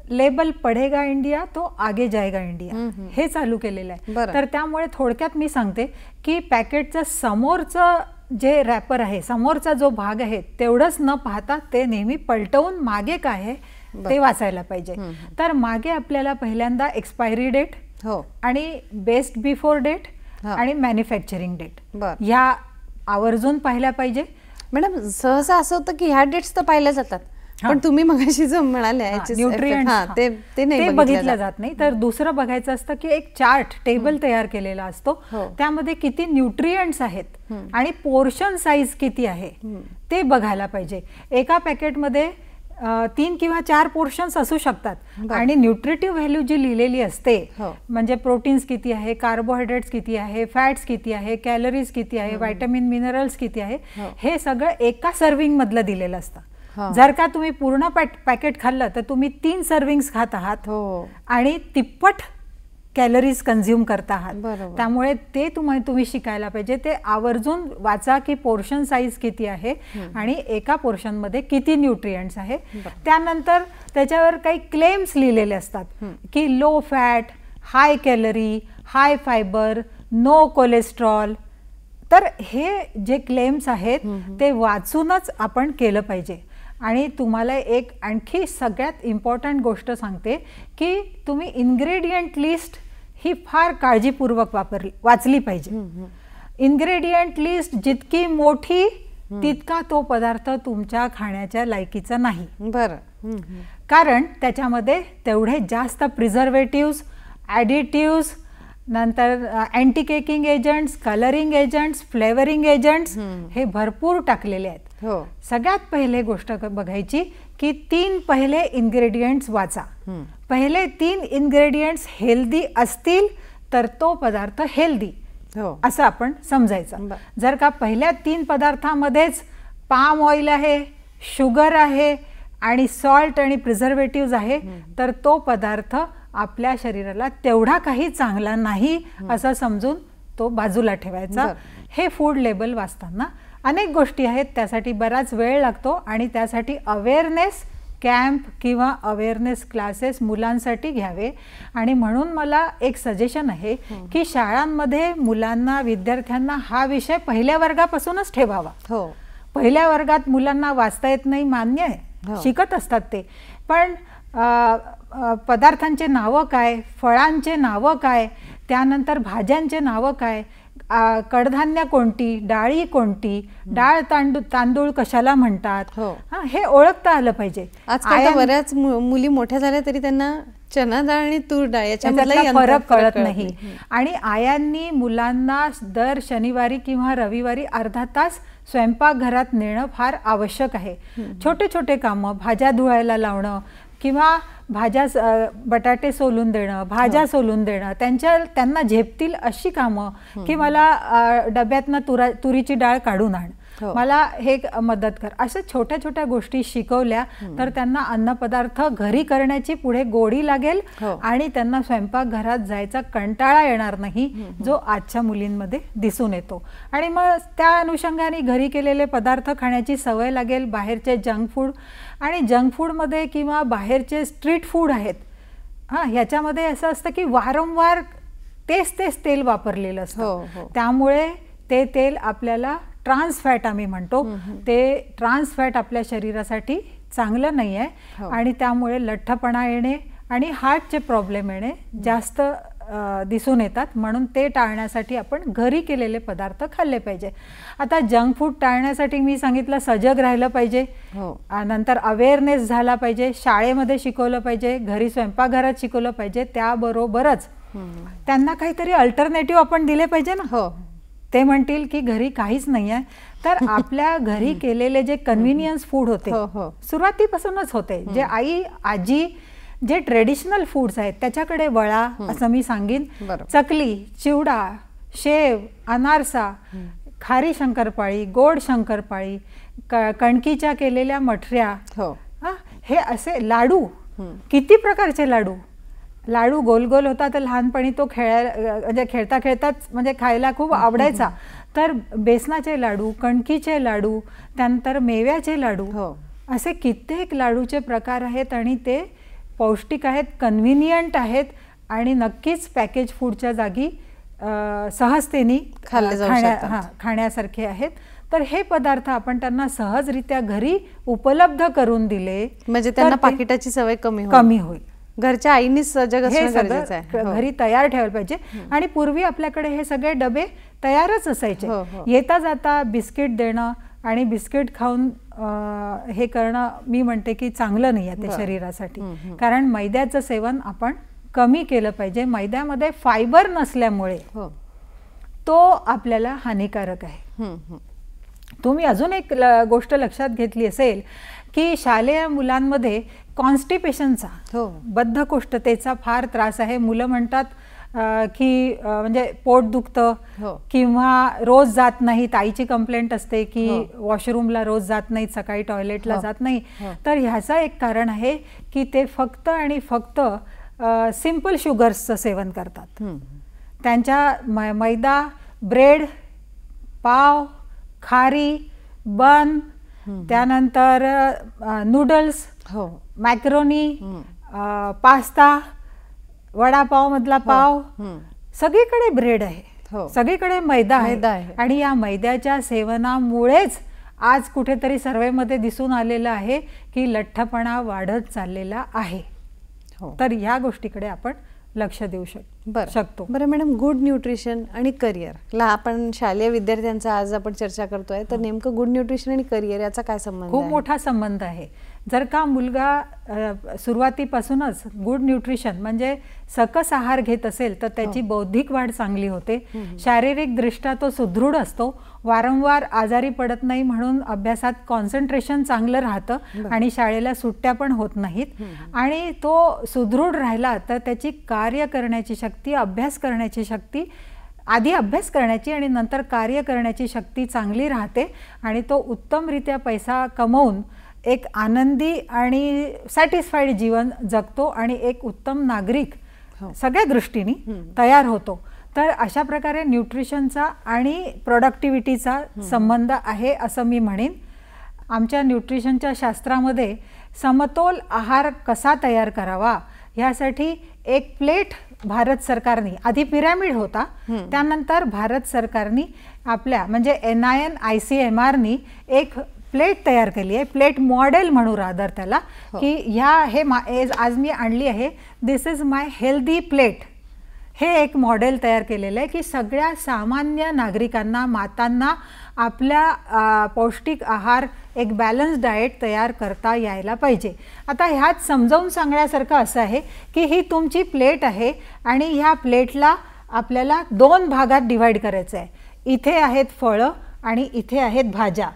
लेबल पढेगा इंडिया तो आगे जाएगा इंडिया हे चालू केलेलं आहे. तर त्यामुळे थोडक्यात मी सांगते की पॅकेटचं समोरचं जे रॅपर आहे, समोरचा जो भाग आहे तेवढंच न पाहता ते नेहमी पलटवून मागे काय आहे ते वाचायला पाहिजे. तर मागे आपल्याला पहिल्यांदा एक्सपायरी डेट आणि बेस्ट बिफोर डेट आणि मॅन्युफॅक्चरिंग डेट ह्या आवर्जून पाहिल्या पाहिजे. मॅडम, सहसा असं होतं की ह्या डेट्स तर पाहिल्या जातात, पण तुम्ही मगाशी जो म्हणाले ते बघितलं जात नाही. तर दुसरं बघायचं असतं की एक चार्ट टेबल तयार केलेला असतो, त्यामध्ये किती न्यूट्रिएंट्स आहेत आणि पोर्शन साईज किती आहे ते बघायला पाहिजे. एका पॅकेटमध्ये 3 किंवा 4 पोर्शन्स असू शकतात आणि न्यूट्रिटिव्ह व्हॅल्यू जी लिहिलेली असते, म्हणजे प्रोटीन्स किती आहे, कार्बोहायड्रेट्स किती आहे, फॅट्स किती आहे, कॅलरीज किती आहे, व्हायटमिन मिनरल्स किती आहे, हे सगळं एका सर्विंग मधलं दिलेलं असतं. जर का तुम्ही पूर्ण पॅकेट खाल्लं तर तुम्ही 3 सर्विंग्स खात आहात आणि तिप्पट कॅलरीज कंझ्युम करत आहात. त्यामुळे ते तुम्ही शिकायला पाहिजे. ते आवर्जून वाचा की पोर्शन साईज किती आहे आणि एका पोर्शन मध्ये किती न्यूट्रिएंट्स आहे. त्यानंतर त्याच्यावर काही क्लेम्स लिहिलेले असतात की low fat, high calorie, high fibre, no cholesterol. तर हे जे क्लेम्स आहेत ते वाचूनच आपण केलं पाहिजे. आणि तुम्हाला एक आणखी सगळ्यात इम्पॉर्टंट गोष्ट सांगते की तुम्ही इन्ग्रेडियंट लिस्ट ही फार काळजीपूर्वक वाचली पाहिजे. इन्ग्रेडियंट लिस्ट जितकी मोठी तितका तो पदार्थ तुमच्या खाण्याच्या लायकीचा नाही. बरं. कारण त्याच्यामध्ये तेवढे जास्त प्रिझर्वेटिव्स, ॲडिटिव्स, नंतर anti caking agents, colouring agents, flavouring agents हे भरपूर टाकलेले आहेत. सगळ्यात पहिले गोष्ट बघायची की 3 पहिले इन्ग्रेडियंट्स वाचा. पहिले 3 इन्ग्रेडियंट्स हेल्दी असतील तर तो पदार्थ हेल्दी असं आपण समजायचं. जर का पहिल्या 3 पदार्थामध्येच पाम ऑइल आहे, शुगर आहे आणि सॉल्ट आणि प्रिझर्वेटिव्ज आहे तर तो पदार्थ आपल्या शरीराला तेवढा काही चांगला नाही असं समजून तो बाजूला ठेवायचा. हे फूड लेबल वाचताना अनेक गोष्टी आहेत, त्यासाठी बराच वेळ लागतो आणि त्यासाठी अवेअरनेस कॅम्प किंवा अवेअरनेस क्लासेस मुलांसाठी घ्यावे. आणि म्हणून मला एक सजेशन आहे की शाळांमध्ये मुलांना, विद्यार्थ्यांना हा विषय पहिल्या वर्गापासूनच ठेवावा. पहिल्या वर्गात मुलांना वाचता येत नाही, मान्य आहे, शिकत असतात ते, पण पदार्थांचे नावं काय, फळांचे नावं काय, त्यानंतर भाज्यांचे नावं काय, कडधान्य कोणती, डाळी कोणती, डाळ तांदूळ कशाला म्हणतात, हे ओळखता आलं पाहिजे. आजकाल बऱ्याच मुली मोठ्या झाल्या तरी त्यांना चना डाळ आणि तूर डाळ याच्यामधला फरक कळत नाही. आणि आयांनी मुलांना दर शनिवारी किंवा रविवारी अर्धा तास स्वयंपाकघरात नेणं फार आवश्यक आहे. छोटे छोटे कामं, भाज्या धुवायला लावणं किंवा भाज्या, बटाटे सोलून देणं, भाज्या सोलून देणं, त्यांना झेपतील अशी कामं की मला डब्यातनं तुरीची डाळ काढून आण, मला हे मदत कर, अशा छोट्या छोट्या गोष्टी शिकवल्या तर त्यांना अन्नपदार्थ घरी करण्याची पुढे गोडी लागेल आणि त्यांना स्वयंपाकघरात जायचा कंटाळा येणार नाही, जो आजच्या मुलींमध्ये दिसून येतो. आणि मग त्या अनुषंगाने घरी केलेले पदार्थ खाण्याची सवय लागेल. बाहेरचे जंक फूड आणि जंक फूडमध्ये किंवा बाहेरचे स्ट्रीट फूड आहेत, ह्याच्यामध्ये असं असतं की वारंवार तेच तेल वापरलेलं असतं. त्यामुळे ते तेल आपल्याला ट्रान्स फॅट आम्ही म्हणतो, ते ट्रान्स फॅट आपल्या शरीरासाठी चांगलं नाही आहे आणि त्यामुळे लठ्ठपणा येणे आणि हार्टचे प्रॉब्लेम येणे जास्त दिसून येतात. म्हणून ते टाळण्यासाठी आपण घरी केलेले पदार्थ खाल्ले पाहिजे. आता जंक फूड टाळण्यासाठी मी सांगितलं सजग राहिलं पाहिजे, नंतर अवेअरनेस झाला पाहिजे, शाळेमध्ये शिकवलं पाहिजे, घरी स्वयंपाकघरात शिकवलं पाहिजे, त्याबरोबरच त्यांना काहीतरी अल्टरनेटिव्ह आपण दिले पाहिजे ना. ते म्हणतील की घरी काहीच नाही आहे, तर आपल्या घरी केलेले जे कन्व्हिनियन्स फूड होते सुरुवातीपासूनच होते, जे आई आजी जे ट्रेडिशनल फूड्स आहेत त्याच्याकडे वळा असं मी सांगेन. चकली, चिवडा, शेव, अनारसा, खारी शंकरपाळी, गोड शंकरपाळी, कणकीच्या केलेल्या मठऱ्या, हे असे लाडू, किती प्रकारचे लाडू गोल गोल होता तर लहानपणी तो म्हणजे खेळता खेळताच म्हणजे खायला खूप आवडायचा. तर बेसनाचे लाडू, कणकीचे लाडू, त्यानंतर मेव्याचे लाडू, असे कित्येक लाडूचे प्रकार आहेत आणि ते पौष्टिक आहेत, कन्व्हिनियंट आहेत आणि नक्कीच पॅकेज फूडच्या जागी सहजतेने खाण्यासारखे आहेत. तर हे पदार्थ आपण त्यांना सहजरित्या घरी उपलब्ध करून दिले म्हणजे त्यांना पाकिटाची सवय कमी होईल. घरच्या आईनीच सजग असणं गरजेचं आहे. घरी तयार ठेवायला पाहिजे. आणि पूर्वी आपल्याकडे हे सगळे डबे तयारच असायचे. येता जाता बिस्किट देणं आणि बिस्किट खाऊन हे करणं मी म्हणते की चांगलं नाही आहे ते शरीरासाठी. कारण मैद्याचं सेवन आपण कमी केलं पाहिजे. मैद्यामध्ये फायबर नसल्यामुळे तो आपल्याला हानिकारक आहे. तुम्ही अजून एक गोष्ट लक्षात घेतली असेल की शालेय मुलांमध्ये कॉन्स्टिपेशनचा, बद्धकोष्ठतेचा फार त्रास आहे. मुलं म्हणतात की म्हणजे पोट दुखतं किंवा रोज जात नाहीत. आईची कंप्लेंट असते की वॉशरूमला रोज जात नाहीत, सकाळी टॉयलेटला जात नाही. तर ह्याचं एक कारण आहे की ते फक्त आणि फक्त सिंपल शुगर्सचं सेवन करतात. त्यांच्या मैदा, ब्रेड, पाव, खारी, बन, त्यानंतर नूडल्स, मॅक्रोनी, पास्ता, वडापाव मधला पाव, सगळीकडे ब्रेड आहे. सगळीकडे मैदा आहे आणि या मैद्याच्या सेवनामुळेच आज कुठेतरी सर्वेमध्ये दिसून आलेलं आहे की लठ्ठपणा वाढत चाललेला आहे. तर ह्या गोष्टीकडे आपण लक्ष देऊ शकतो. बरं मॅडम, गुड न्यूट्रिशन आणि करिअर ला आपण शालेय विद्यार्थ्यांचा आज आपण चर्चा करतोय, तर नेमकं गुड न्यूट्रिशन आणि करिअर याचा काय संबंध? खूप मोठा संबंध आहे. जर का मुलगा सुरुवातीपासूनच गुड न्यूट्रिशन म्हणजे सकस आहार घेत असेल तर त्याची बौद्धिक वाढ चांगली होते, शारीरिक दृष्ट्या तो सुदृढ असतो, वारंवार आजारी पडत नाही, म्हणून अभ्यासात कॉन्सन्ट्रेशन चांगलं राहतं आणि शाळेला सुट्ट्या पण होत नाहीत. आणि तो सुदृढ राहिला तर त्याची कार्य करण्याची शक्ती, अभ्यास करण्याची शक्ती, आधी अभ्यास करण्याची आणि नंतर कार्य करण्याची शक्ती चांगली राहते आणि तो उत्तमरित्या पैसा कमवून एक आनंदी आणि सॅटिस्फाईड जीवन जगतो आणि एक उत्तम नागरिक सगळ्या दृष्टीने तयार होतो. तर अशा प्रकारे न्यूट्रिशनचा आणि प्रोडक्टिव्हिटीचा संबंध आहे असं मी म्हणेन. आमच्या न्यूट्रिशनच्या शास्त्रामध्ये समतोल आहार कसा तयार करावा यासाठी एक प्लेट भारत सरकारने, आधी पिरॅमिड होता, त्यानंतर भारत सरकारने आपल्या म्हणजे NIN-ICMR एक प्लेट तयार केली आहे. प्लेट मॉडेल म्हणू रादर त्याला, की हे आज मी आणली आहे, दिस इज माय हेल्दी प्लेट. हे एक मॉडेल तयार केलेलं आहे की सगळ्या सामान्य नागरिकांना, मातांना आपल्या पौष्टिक आहार, एक बॅलन्स डाएट तयार करता यायला पाहिजे. आता ह्यात समजावून सांगण्यासारखं असं आहे की ही तुमची प्लेट आहे आणि ह्या प्लेटला आपल्याला 2 भागात डिवाइड करायचं आहे. इथे आहेत फळं आणि इथे आहेत भाज्या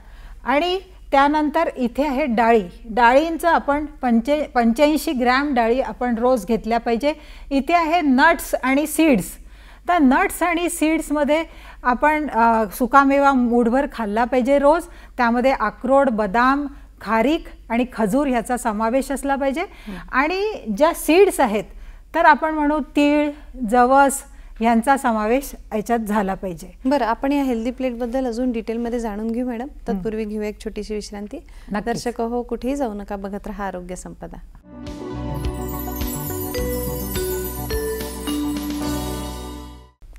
आणि त्यानंतर इथे आहेत डाळी. डाळींचं आपण 85 ग्रॅम डाळी आपण रोज घेतल्या पाहिजे. इथे आहे नट्स आणि सीड्स. तर नट्स आणि सीड्समध्ये आपण सुकामेवा मूठभर खाल्ला पाहिजे रोज. त्यामध्ये अक्रोड, बदाम, खारीक आणि खजूर ह्याचा समावेश असला पाहिजे. आणि ज्या सीड्स आहेत तर आपण म्हणू तीळ, जवस यांचा समावेश याच्यात झाला पाहिजे. बरं, आपण या हेल्दी प्लेटबद्दल अजून डिटेलमध्ये जाणून घेऊ मॅडम. तत्पूर्वी घेऊ एक छोटीशी विश्रांती. दर्शक हो, कुठेही जाऊ नका, बघत रहा आरोग्य संपदा.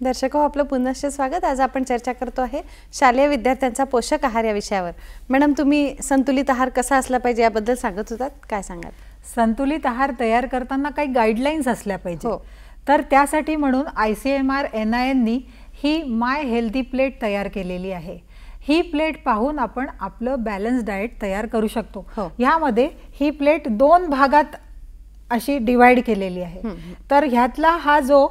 दर्शक हो, आपलं पुनश्च स्वागत. आज आपण चर्चा करतो आहे शालेय विद्यार्थ्यांचा पोषक आहार या विषयावर. मॅडम, तुम्ही संतुलित आहार कसा असला पाहिजे याबद्दल सांगत होतात, काय सांगाल? संतुलित आहार तयार करताना काही गाईडलाईन्स असल्या पाहिजे. तर त्यासाठी म्हणून ICMR NIN ही माय हेल्दी प्लेट तयार केलेली आहे. ही प्लेट पाहून आपण आपलं बॅलन्स डाएट तयार करू शकतो. ह्यामध्ये ही प्लेट 2 भागात अशी डिवाइड केलेली आहे. तर ह्यातला हा जो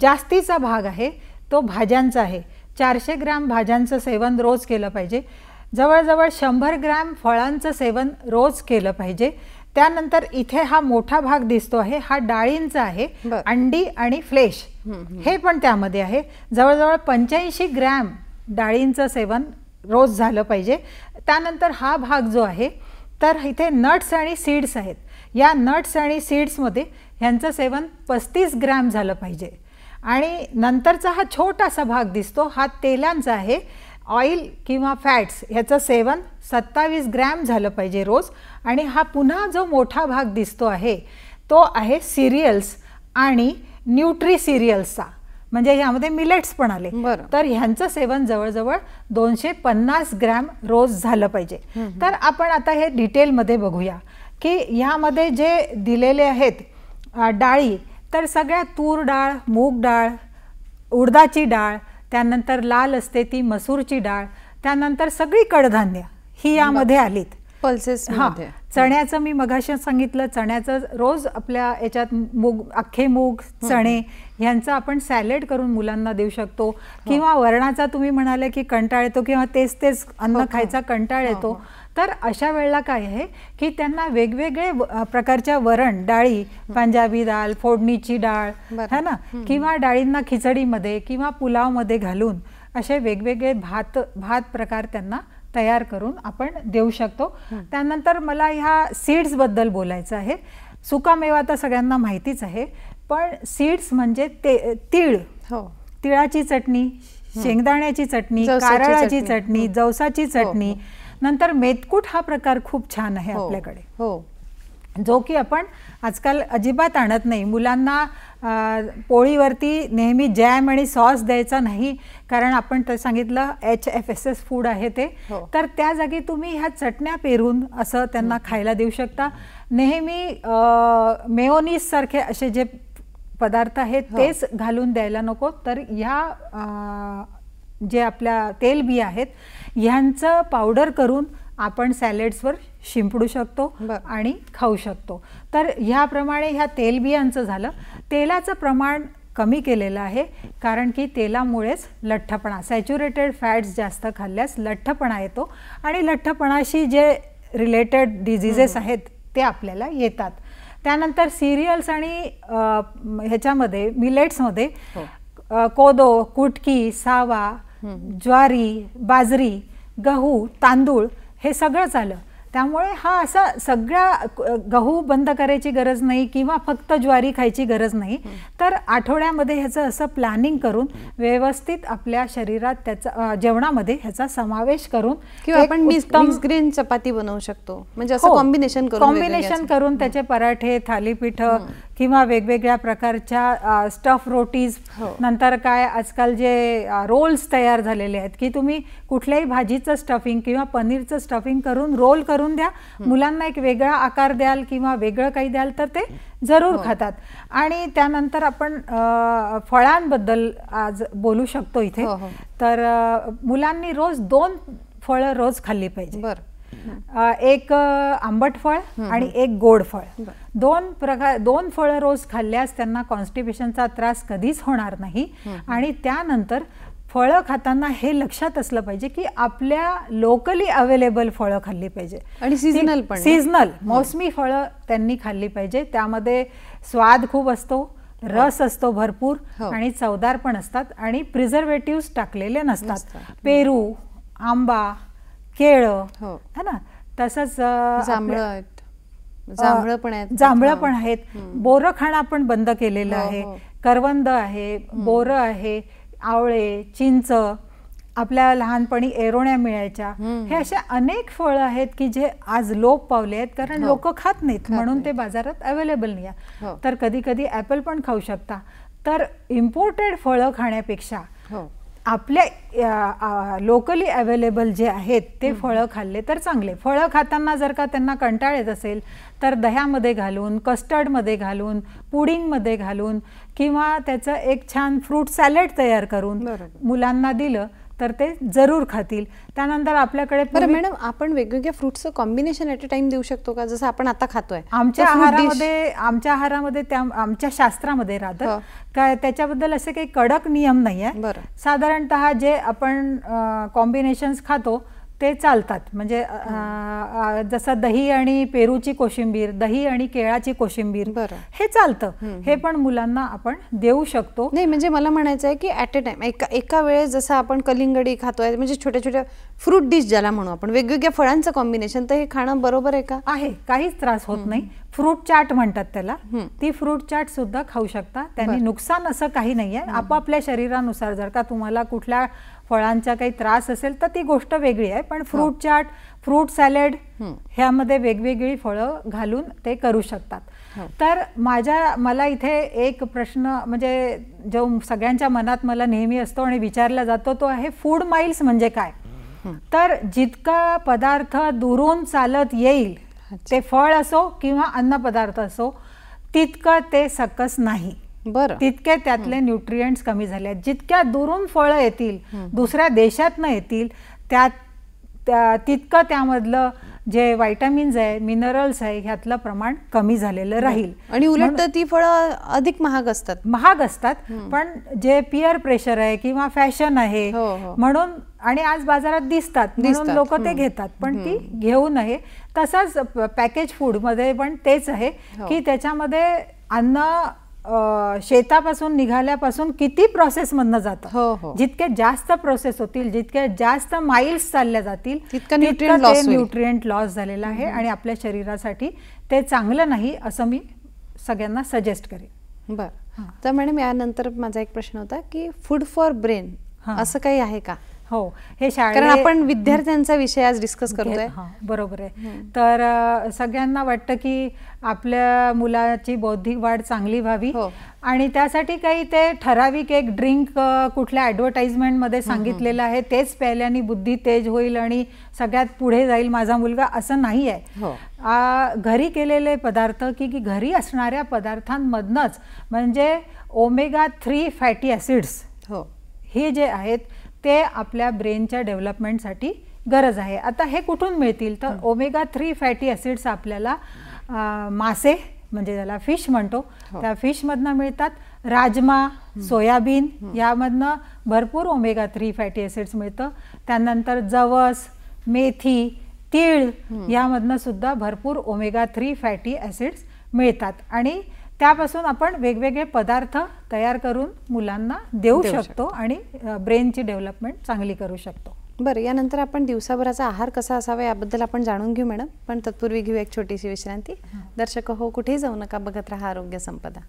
जास्तीचा भाग आहे तो भाज्यांचा आहे. 400 ग्रॅम भाज्यांचं सेवन रोज केलं पाहिजे. जवळजवळ 100 ग्रॅम फळांचं सेवन रोज केलं पाहिजे. त्यानंतर इथे हा मोठा भाग दिसतो आहे, हा डाळींचा आहे. अंडी आणि फ्लेश हे पण त्यामध्ये आहे. जवळजवळ 85 ग्रॅम डाळींचं सेवन रोज झालं पाहिजे. त्यानंतर हा भाग जो आहे तर इथे नट्स आणि सीड्स आहेत. या नट्स आणि सीड्समध्ये ह्यांचं सेवन 35 ग्रॅम झालं पाहिजे. आणि नंतरचा हा छोटासा भाग दिसतो, हा तेलांचा आहे. ऑइल किंवा फॅट्स ह्याचं सेवन 27 ग्रॅम झालं पाहिजे रोज. आणि हा पुन्हा जो मोठा भाग दिसतो आहे तो आहे सिरियल्स आणि न्यूट्री सिरियल्सचा, म्हणजे ह्यामध्ये मिलेट्स पण आले. तर ह्यांचं सेवन जवळजवळ 250 ग्रॅम रोज झालं पाहिजे. तर आपण आता हे डिटेलमध्ये बघूया की ह्यामध्ये जे दिलेले आहेत डाळी, तर सगळ्या तूर डाळ, मूग डाळ, उडदाची डाळ, त्यानंतर लाल असते ती मसूरची डाळ, त्यानंतर सगळी कडधान्य ही यामध्ये आलीत. पल्सेस. चण्याचं मी मगाशी सांगितलं, चण्याचं रोज आपल्या याच्यात मूग, अख्खे मूग, चणे यांचं आपण सॅलेड करून मुलांना देऊ शकतो. किंवा वरणाचा तुम्ही म्हणाले की कंटाळ येतो किंवा तेच अन्न खायचा कंटाळ येतो, तर अशा वेळेला काय आहे की त्यांना वेगवेगळे प्रकारच्या वरण डाळी, पंजाबी डाळ, फोडणीची डाळ है ना, किंवा डाळींना खिचडीमध्ये किंवा पुलावमध्ये घालून असे वेगवेगळे भात प्रकार त्यांना तयार करून आपण देऊ शकतो. त्यानंतर मला ह्या सीड्सबद्दल बोलायचं आहे. सुकामेवा तर सगळ्यांना माहितीच आहे, पण सीड्स म्हणजे तीळ, तिळाची चटणी, शेंगदाण्याची चटणी, कारळाची चटणी, जवसाची चटणी, नंतर मेथकूट हा प्रकार खूप छान आहे आपल्याकडे. जो की आपण आजकाल अजिबात आणत नाही. मुलांना पोळीवरती नेहमी जॅम आणि सॉस द्यायचा नाही, कारण आपण तर सांगितलं HFSS फूड आहे ते. तर त्या जागी तुम्ही ह्या चटण्या पेरून असं त्यांना खायला देऊ शकता. नेहमी मेयोनीज सारखे असे जे पदार्थ आहेत तेच घालून द्यायला नको. तर ह्या जे आपल्या तेलबिया आहेत ह्यांचं पावडर करून आपण सॅलेड्सवर शिंपडू शकतो आणि खाऊ शकतो. तर ह्याप्रमाणे ह्या तेलबियांचं झालं. तेलाचं प्रमाण कमी केलेलं आहे, कारण की तेलामुळेच लठ्ठपणा, सॅच्युरेटेड फॅट्स जास्त खाल्ल्यास लठ्ठपणा येतो आणि लठ्ठपणाशी जे रिलेटेड डिझिजेस आहेत ते आपल्याला येतात. त्यानंतर सिरियल्स आणि ह्याच्यामध्ये मिलेट्समध्ये कोदो, कुटकी, सावा, ज्वारी, बाजरी, गहू, तांदूळ हे सगळंच आलं. त्यामुळे हा असा सगळा गहू बंद करायची गरज नाही किंवा फक्त ज्वारी खायची गरज नाही. तर आठवड्यामध्ये ह्याचं असं प्लॅनिंग करून व्यवस्थित आपल्या शरीरात त्याचा जेवणामध्ये ह्याचा समावेश करून किंवा आपण मिक्स ग्रेन चपाती बनवू शकतो. म्हणजे असं कॉम्बिनेशन करून त्याचे पराठे, थालीपीठ किंवा वेगवेगळ्या प्रकारच्या स्टफ रोटीज, नंतर काय आजकाल जे रोल्स तयार झालेले आहेत की तुम्ही कुठल्याही भाजीचं स्टफिंग किंवा पनीरचं स्टफिंग करून रोल करून द्या. मुलांना एक वेगळा आकार द्याल किंवा वेगळं काही द्याल तर ते जरूर खातात. आणि त्यानंतर आपण फळांबद्दल आज बोलू शकतो इथे. तर मुलांनी रोज 2 फळं रोज खाल्ली पाहिजे. एक आंबट फळ आणि एक गोड फळ. 2 फळं रोज खाल्ल्यास त्यांना कॉन्स्टिपेशनचा त्रास कधीच होणार नाही. आणि त्यानंतर फळं खाताना हे लक्षात असलं पाहिजे की आपल्या लोकली अवेलेबल फळं खाल्ली पाहिजे आणि सीझनल मौसमी फळं त्यांनी खाल्ली पाहिजे. त्यामध्ये स्वाद खूप असतो, रस असतो भरपूर आणि चवदार पण असतात आणि प्रिझर्वेटिव्ह टाकलेले नसतात. पेरू, आंबा, केळं है ना, तसंच जांभळं पण आहेत. बोरं खाणं आपण बंद केलेलं आहे. करवंद आहे, बोरं आहे, आवळे, चिंच, आपल्या लहानपणी एरोण्या मिळायच्या. हे असे अनेक फळं आहेत की जे आज लोप पावले आहेत, कारण लोक खात नाहीत म्हणून ते बाजारात अवेलेबल नाही. तर कधी कधी ॲपल पण खाऊ शकता. तर इम्पोर्टेड फळं खाण्यापेक्षा आपल्या लोकली अवेलेबल जे आहेत ते फळं खाल्ले तर चांगले. फळं खाताना जर का त्यांना कंटाळ येत असेल तर दह्यामध्ये घालून, कस्टर्डमध्ये घालून, पुडिंगमध्ये घालून किंवा त्याचं एक छान फ्रूट सॅलेड तयार करून मुलांना दिलं तर ते जरूर खातील. त्यानंतर आपल्याकडे मॅडम आपण वेगवेगळ्या फ्रूट्सचं कॉम्बिनेशन ॲट अ टाइम देऊ शकतो का, जसं आपण आता खातोय? आमच्या आहारामध्ये आमच्या शास्त्रामध्ये राहतं काय त्याच्याबद्दल असे काही कडक नियम नाही आहे. साधारणतः जे आपण कॉम्बिनेशन्स खातो ते चालतात. म्हणजे जसं दही आणि पेरूची कोशिंबीर, दही आणि केळाची कोशिंबीर हे चालतं. हे पण मुलांना आपण देऊ शकतो. नाही म्हणजे मला म्हणायचं आहे की ॲट अ टाइम एका वेळेस जसं आपण कलिंगडी खातोय म्हणजे छोट्या छोट्या फ्रूट डिश ज्याला म्हणू आपण, वेगवेगळ्या फळांचं कॉम्बिनेशन, तर हे खाणं बरोबर आहे का? आहे, काहीच त्रास होत नाही. फ्रूट चाट म्हणतात त्याला. ती फ्रूट चाट सुद्धा खाऊ शकता. त्यांनी नुकसान असं काही नाही आहे. आपापल्या शरीरानुसार जर का तुम्हाला कुठल्या फळांचा काही त्रास असेल तर ती गोष्ट वेगळी आहे. पण फ्रूट चाट, फ्रूट सॅलेड ह्यामध्ये वेगवेगळी फळं घालून ते करू शकतात. तर मला इथे एक प्रश्न म्हणजे जो सगळ्यांच्या मनात मला नेहमी असतो आणि विचारला जातो तो आहे फूड माइल्स म्हणजे काय. तर जितका पदार्थ दुरून चालत येईल, ते फळ असो किंवा अन्न पदार्थ असो, तितकं ते सकस नाही. तितके त्यातले न्यूट्रिएंट्स कमी झाले आहेत. जितक्या दुरून फळं येतील, दुसऱ्या देशातनं येतील, तितकं त्यामधलं जे व्हायटामिन्स आहे, मिनरल्स आहे, ह्यातलं प्रमाण कमी झालेलं राहील. आणि उलट ती फळं अधिक महाग असतात. पण जे पिअर प्रेशर आहे किंवा फॅशन आहे म्हणून, आणि आज बाजारात दिसतात म्हणून लोक ते घेतात, पण ती घेऊ नये. तसंच पॅकेज फूडमध्ये पण तेच आहे की त्याच्यामध्ये अन्न शेतापासून निघाल्यापासून किती प्रोसेस मधनं जातं. जितके जास्त प्रोसेस होतील, जितके जास्त माइल्स चालल्या जातील, तितकं न्यूट्रिएंट लॉस झालेला आहे आणि आपल्या शरीरासाठी ते चांगलं नाही असं मी सगळ्यांना सजेस्ट करेन. तर मॅडम यानंतर माझा एक प्रश्न होता की फूड फॉर ब्रेन असं काही आहे का? हो, हे कारण आपण विद्यार्थ्यांचा विषय आज डिस्कस करतोय. बरोबर आहे. तर सगळ्यांना वाटतं की आपल्या मुलाची बौद्धिक वाढ चांगली व्हावी आणि त्यासाठी काही ते ठराविक एक ड्रिंक कुठल्या ॲडव्हर्टाइजमेंटमध्ये सांगितलेलं आहे तेच प्यायल्याने बुद्धी तेज होईल आणि सगळ्यात पुढे जाईल माझा मुलगा, असं नाही आहे. घरी केलेले पदार्थ की घरी असणाऱ्या पदार्थांमधनंच म्हणजे omega-3 फॅटी ॲसिड्स हे जे आहेत ते आपल्या ब्रेनच्या डेव्हलपमेंटसाठी गरज आहे. आता हे कुठून मिळतील तर omega-3 फॅटी ॲसिड्स आपल्याला मासे म्हणजे त्याला फिश म्हणतो त्या फिशमधनं मिळतात. राजमा, सोयाबीन यामधनं भरपूर omega-3 फॅटी ॲसिड्स मिळतं. त्यानंतर जवस, मेथी, तीळ यामधनं सुद्धा भरपूर omega-3 फॅटी ॲसिड्स मिळतात आणि त्यापासून आपण वेगवेगळे पदार्थ तयार करून मुलांना देऊ शकतो आणि ब्रेनची डेव्हलपमेंट चांगली करू शकतो. बरं, यानंतर आपण दिवसाभराचा आहार कसा असावा याबद्दल आपण जाणून घेऊ मॅडम, पण तत्पूर्वी घेऊ एक छोटीशी विश्रांती. दर्शक हो, कुठेही जाऊ नका, बघत राहा आरोग्य संपदा.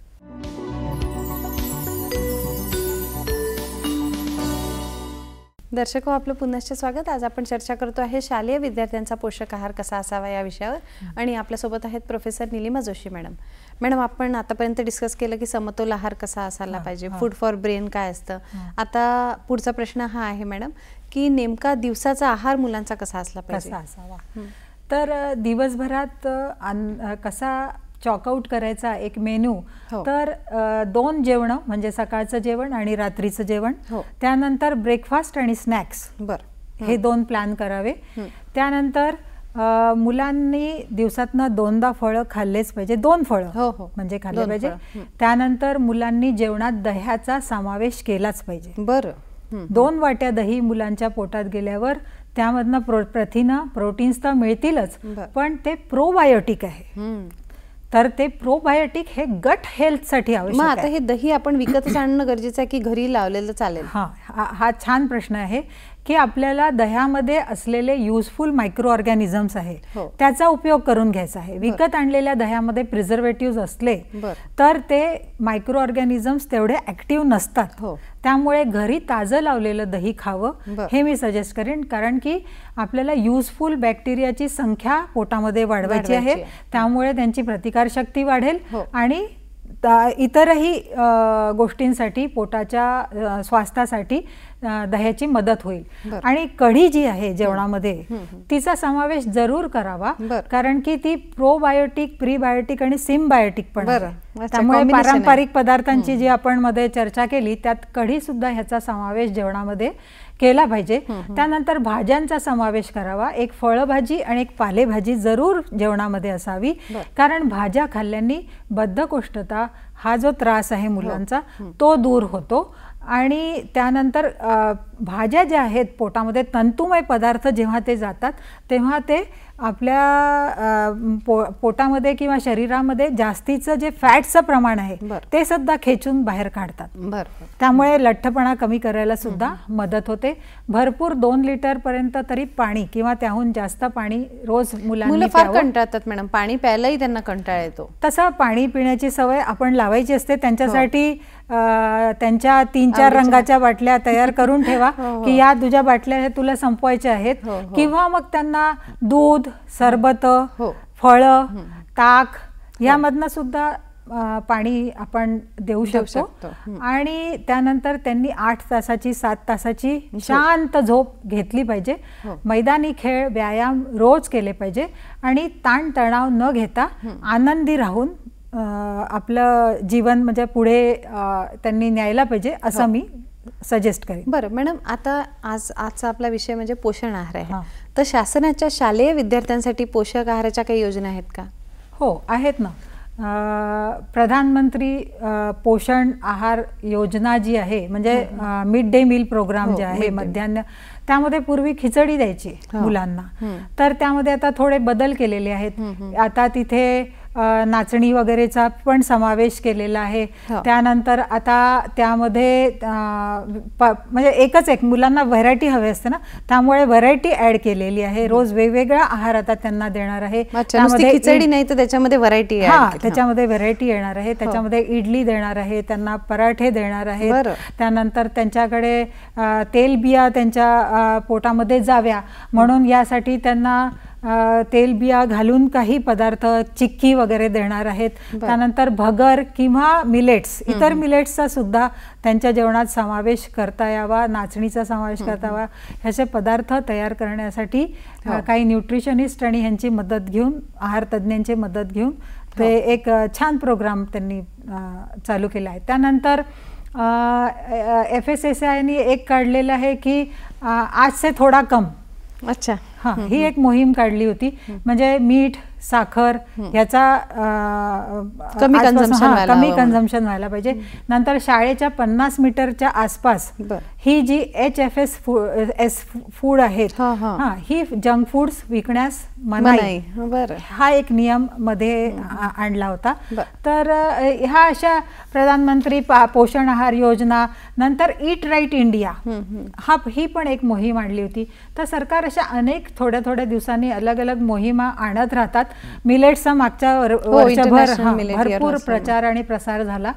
दर्शक हो, आपलं पुनश्च स्वागत. आज आपण चर्चा करतो आहे शालेय विद्यार्थ्यांचा पोषक आहार कसा असावा या विषयावर आणि आपल्यासोबत आहेत professor Nilima Joshi madam. Madam, आपण आतापर्यंत डिस्कस केलं की समतोल आहार कसा असायला पाहिजे, फूड फॉर ब्रेन काय असतं. आता पुढचा प्रश्न हा आहे मॅडम की नेमका दिवसाचा आहार मुलांचा कसा असला पाहिजे, कसा असावा. तर दिवसभरात कसा चॉकआउट करायचा एक मेनू, तर 2 जेवण म्हणजे सकाळचं जेवण आणि रात्रीचं जेवण, त्यानंतर ब्रेकफास्ट आणि स्नॅक्स, हे 2 प्लॅन करावे. त्यानंतर मुलांनी दिवसातनं 2दा फळं खाल्लेच पाहिजे, 2 फळं म्हणजे खाल्ले पाहिजे. त्यानंतर मुलांनी जेवणात दह्याचा समावेश केलाच पाहिजे. बरं, 2 वाट्या दही मुलांच्या पोटात गेल्यावर त्यामधनं प्रथिनं प्रोटीन्स तर मिळतीलच, पण ते प्रोबायोटिक आहे. तर ते प्रोबायोटिक हे गट हेल्थसाठी आवश्यक आहे. आता हे दही आपण विकतच आणणं गरजेचं आहे की घरी लावलेलं चालेल? हा छान प्रश्न आहे की आपल्याला दह्यामध्ये असलेले युजफुल मायक्रो ऑर्गॅनिझम्स आहे त्याचा उपयोग करून घ्यायचा आहे. विकत आणलेल्या दह्यामध्ये प्रिझर्वेटिव्ह असले तर ते मायक्रो ऑर्गॅनिझम्स तेवढे ऍक्टिव्ह नसतात. त्यामुळे घरी ताजं लावलेलं दही खावं हे मी सजेस्ट करेन, कारण की आपल्याला युजफुल बॅक्टेरियाची संख्या पोटामध्ये वाढवायची आहे. त्यामुळे त्यांची प्रतिकारशक्ती वाढेल आणि इतरही गोष्टींसाठी पोटाच्या स्वास्थ्यासाठी दह्याची मदत होईल. आणि कढी जी आहे जेवणामध्ये तिचा समावेश जरूर करावा, कारण की ती प्रोबायोटिक, प्रीबायोटिक आणि सिम्बायोटिक पण आहे. त्यामुळे पारंपरिक पदार्थांची जी आपण मध्ये चर्चा केली त्यात कढी सुद्धा ह्याचा समावेश जेवणामध्ये केला पाहिजे. त्यानंतर भाज्यांचा समावेश करावा. एक फळभाजी आणि एक पालेभाजी जरूर जेवणामध्ये असावी, कारण भाज्या खाल्ल्याने बद्धकोष्ठता हा जो त्रास आहे मुलांचा तो दूर होतो. आणि त्यानंतर भाज्या ज्या आहेत पोटामध्ये तंतुमय पदार्थ जेव्हा ते जातात तेव्हा ते आपल्या पोटामध्ये किंवा शरीरामध्ये जास्तीचं जे फॅटचं प्रमाण आहे ते सुद्धा खेचून बाहेर काढतात. त्यामुळे लठ्ठपणा कमी करायला सुद्धा मदत होते. भरपूर 2 लिटर पर्यंत तरी पाणी किंवा त्याहून जास्त पाणी रोज मुलांनी फार कंटाळतात मॅडम, पाणी प्यायलाही त्यांना कंटाळा येतो. तसं पाणी पिण्याची सवय आपण लावायची असते. त्यांच्यासाठी त्यांच्या 3-4 रंगाच्या बाटल्या तयार करून ठेवा की या तुझ्या बाटल्या हे तुला संपवायच्या आहेत. किंवा मग त्यांना दूध, सरबत, फळं, ताक यामधनं सुद्धा पाणी आपण देऊ शकतो. आणि त्यानंतर त्यांनी 8 तासाची 7 तासाची शांत झोप घेतली पाहिजे. मैदानी खेळ, व्यायाम रोज केले पाहिजे आणि ताणतणाव न घेता आनंदी राहून आपलं जीवन म्हणजे पुढे त्यांनी न्यायला पाहिजे असं मी सजेस्ट करेन. बरं मॅडम, आता आजचा आपला विषय म्हणजे पोषण आहार आहे, तर शासनाच्या शालेय विद्यार्थ्यांसाठी पोषक आहाराच्या काही योजना आहेत का? हो, आहेत ना. प्रधानमंत्री पोषण आहार योजना जी आहे म्हणजे मिड डे मील प्रोग्राम जे आहे मध्यान्ह, त्यामध्ये पूर्वी खिचडी द्यायची मुलांना, तर त्यामध्ये आता थोडे बदल केलेले आहेत. आता तिथे नाचणी वगैरेचा पण समावेश केलेला आहे. त्यानंतर आता त्यामध्ये म्हणजे एक मुलांना व्हरायटी हवी असते ना, त्यामुळे व्हरायटी ऍड केलेली आहे. रोज वेगवेगळा आहार आता त्यांना देणार आहे. त्यामध्ये खिचडी नाही तर त्याच्यामध्ये व्हरायटी, त्याच्यामध्ये व्हरायटी येणार आहे. त्याच्यामध्ये इडली देणार आहे, त्यांना पराठे देणार आहेत. त्यानंतर त्यांच्याकडे तेलबिया त्यांच्या पोटामध्ये जाव्या म्हणून यासाठी त्यांना तेलबिया घालून काही पदार्थ, चिक्की वगैरे देणार आहेत. त्यानंतर भगर किंवा मिलेट्स, इतर मिलेट्सचा सुद्धा त्यांच्या जेवणात समावेश करता यावा, नाचणीचा समावेश करता यावा, ह्याचे पदार्थ तयार करण्यासाठी काही न्यूट्रिशनिस्ट आणि ह्यांची मदत घेऊन, आहार तज्ज्ञांची मदत घेऊन ते एक छान प्रोग्राम त्यांनी चालू केला आहे. त्यानंतर FSSAIने एक काढलेलं आहे की आज से थोडा कम. अच्छा. ही एक मोहीम काढली होती. म्हणजे मीठ, साखर ह्याचा कमी कन्झम्पशन व्हायला पाहिजे. नंतर शाळेच्या 50 मीटरच्या आसपास ही जी HFS फूड आहेत, ही जंक फूड्स विकण्यास मनाई, हा एक नियम मध्ये आणला होता. तर ह्या अशा प्रधानमंत्री पोषण आहार योजना, नंतर ईट राईट इंडिया, ही पण एक मोहीम आणली होती. तर सरकार अशा अनेक थोड्या दिवसांनी अलग अलग मोहिमा आणत राहतात. मिलेट्सचा मागच्या वर्षभर भरपूर प्रचार आणि प्रसार झाला.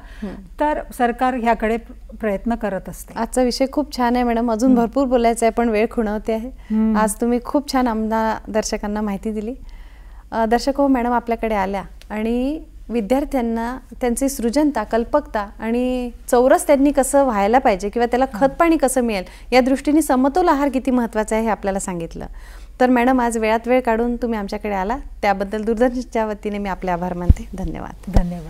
तर सरकार ह्याकडे प्रयत्न करत असते. आजचा विषय खूप छान आहे मॅडम, अजून भरपूर बोलायचं आहे पण वेळ खुणवते आहे. आज तुम्ही खूप छान आमच्या दर्शकांना माहिती दिली. दर्शक हो, मॅडम आपल्याकडे आल्या आणि विद्यार्थ्यांना त्यांची सृजनता, कल्पकता आणि चौरस त्यांनी कसं व्हायला पाहिजे किंवा त्याला खतपाणी कसं मिळेल या दृष्टीने समतोल आहार किती महत्त्वाचा आहे हे आपल्याला सांगितलं. तर मॅडम आज वेळात वेळ काढून तुम्ही आमच्याकडे आला त्याबद्दल दूरदर्शनच्या वतीने मी आपले आभार मानते. धन्यवाद. धन्यवाद.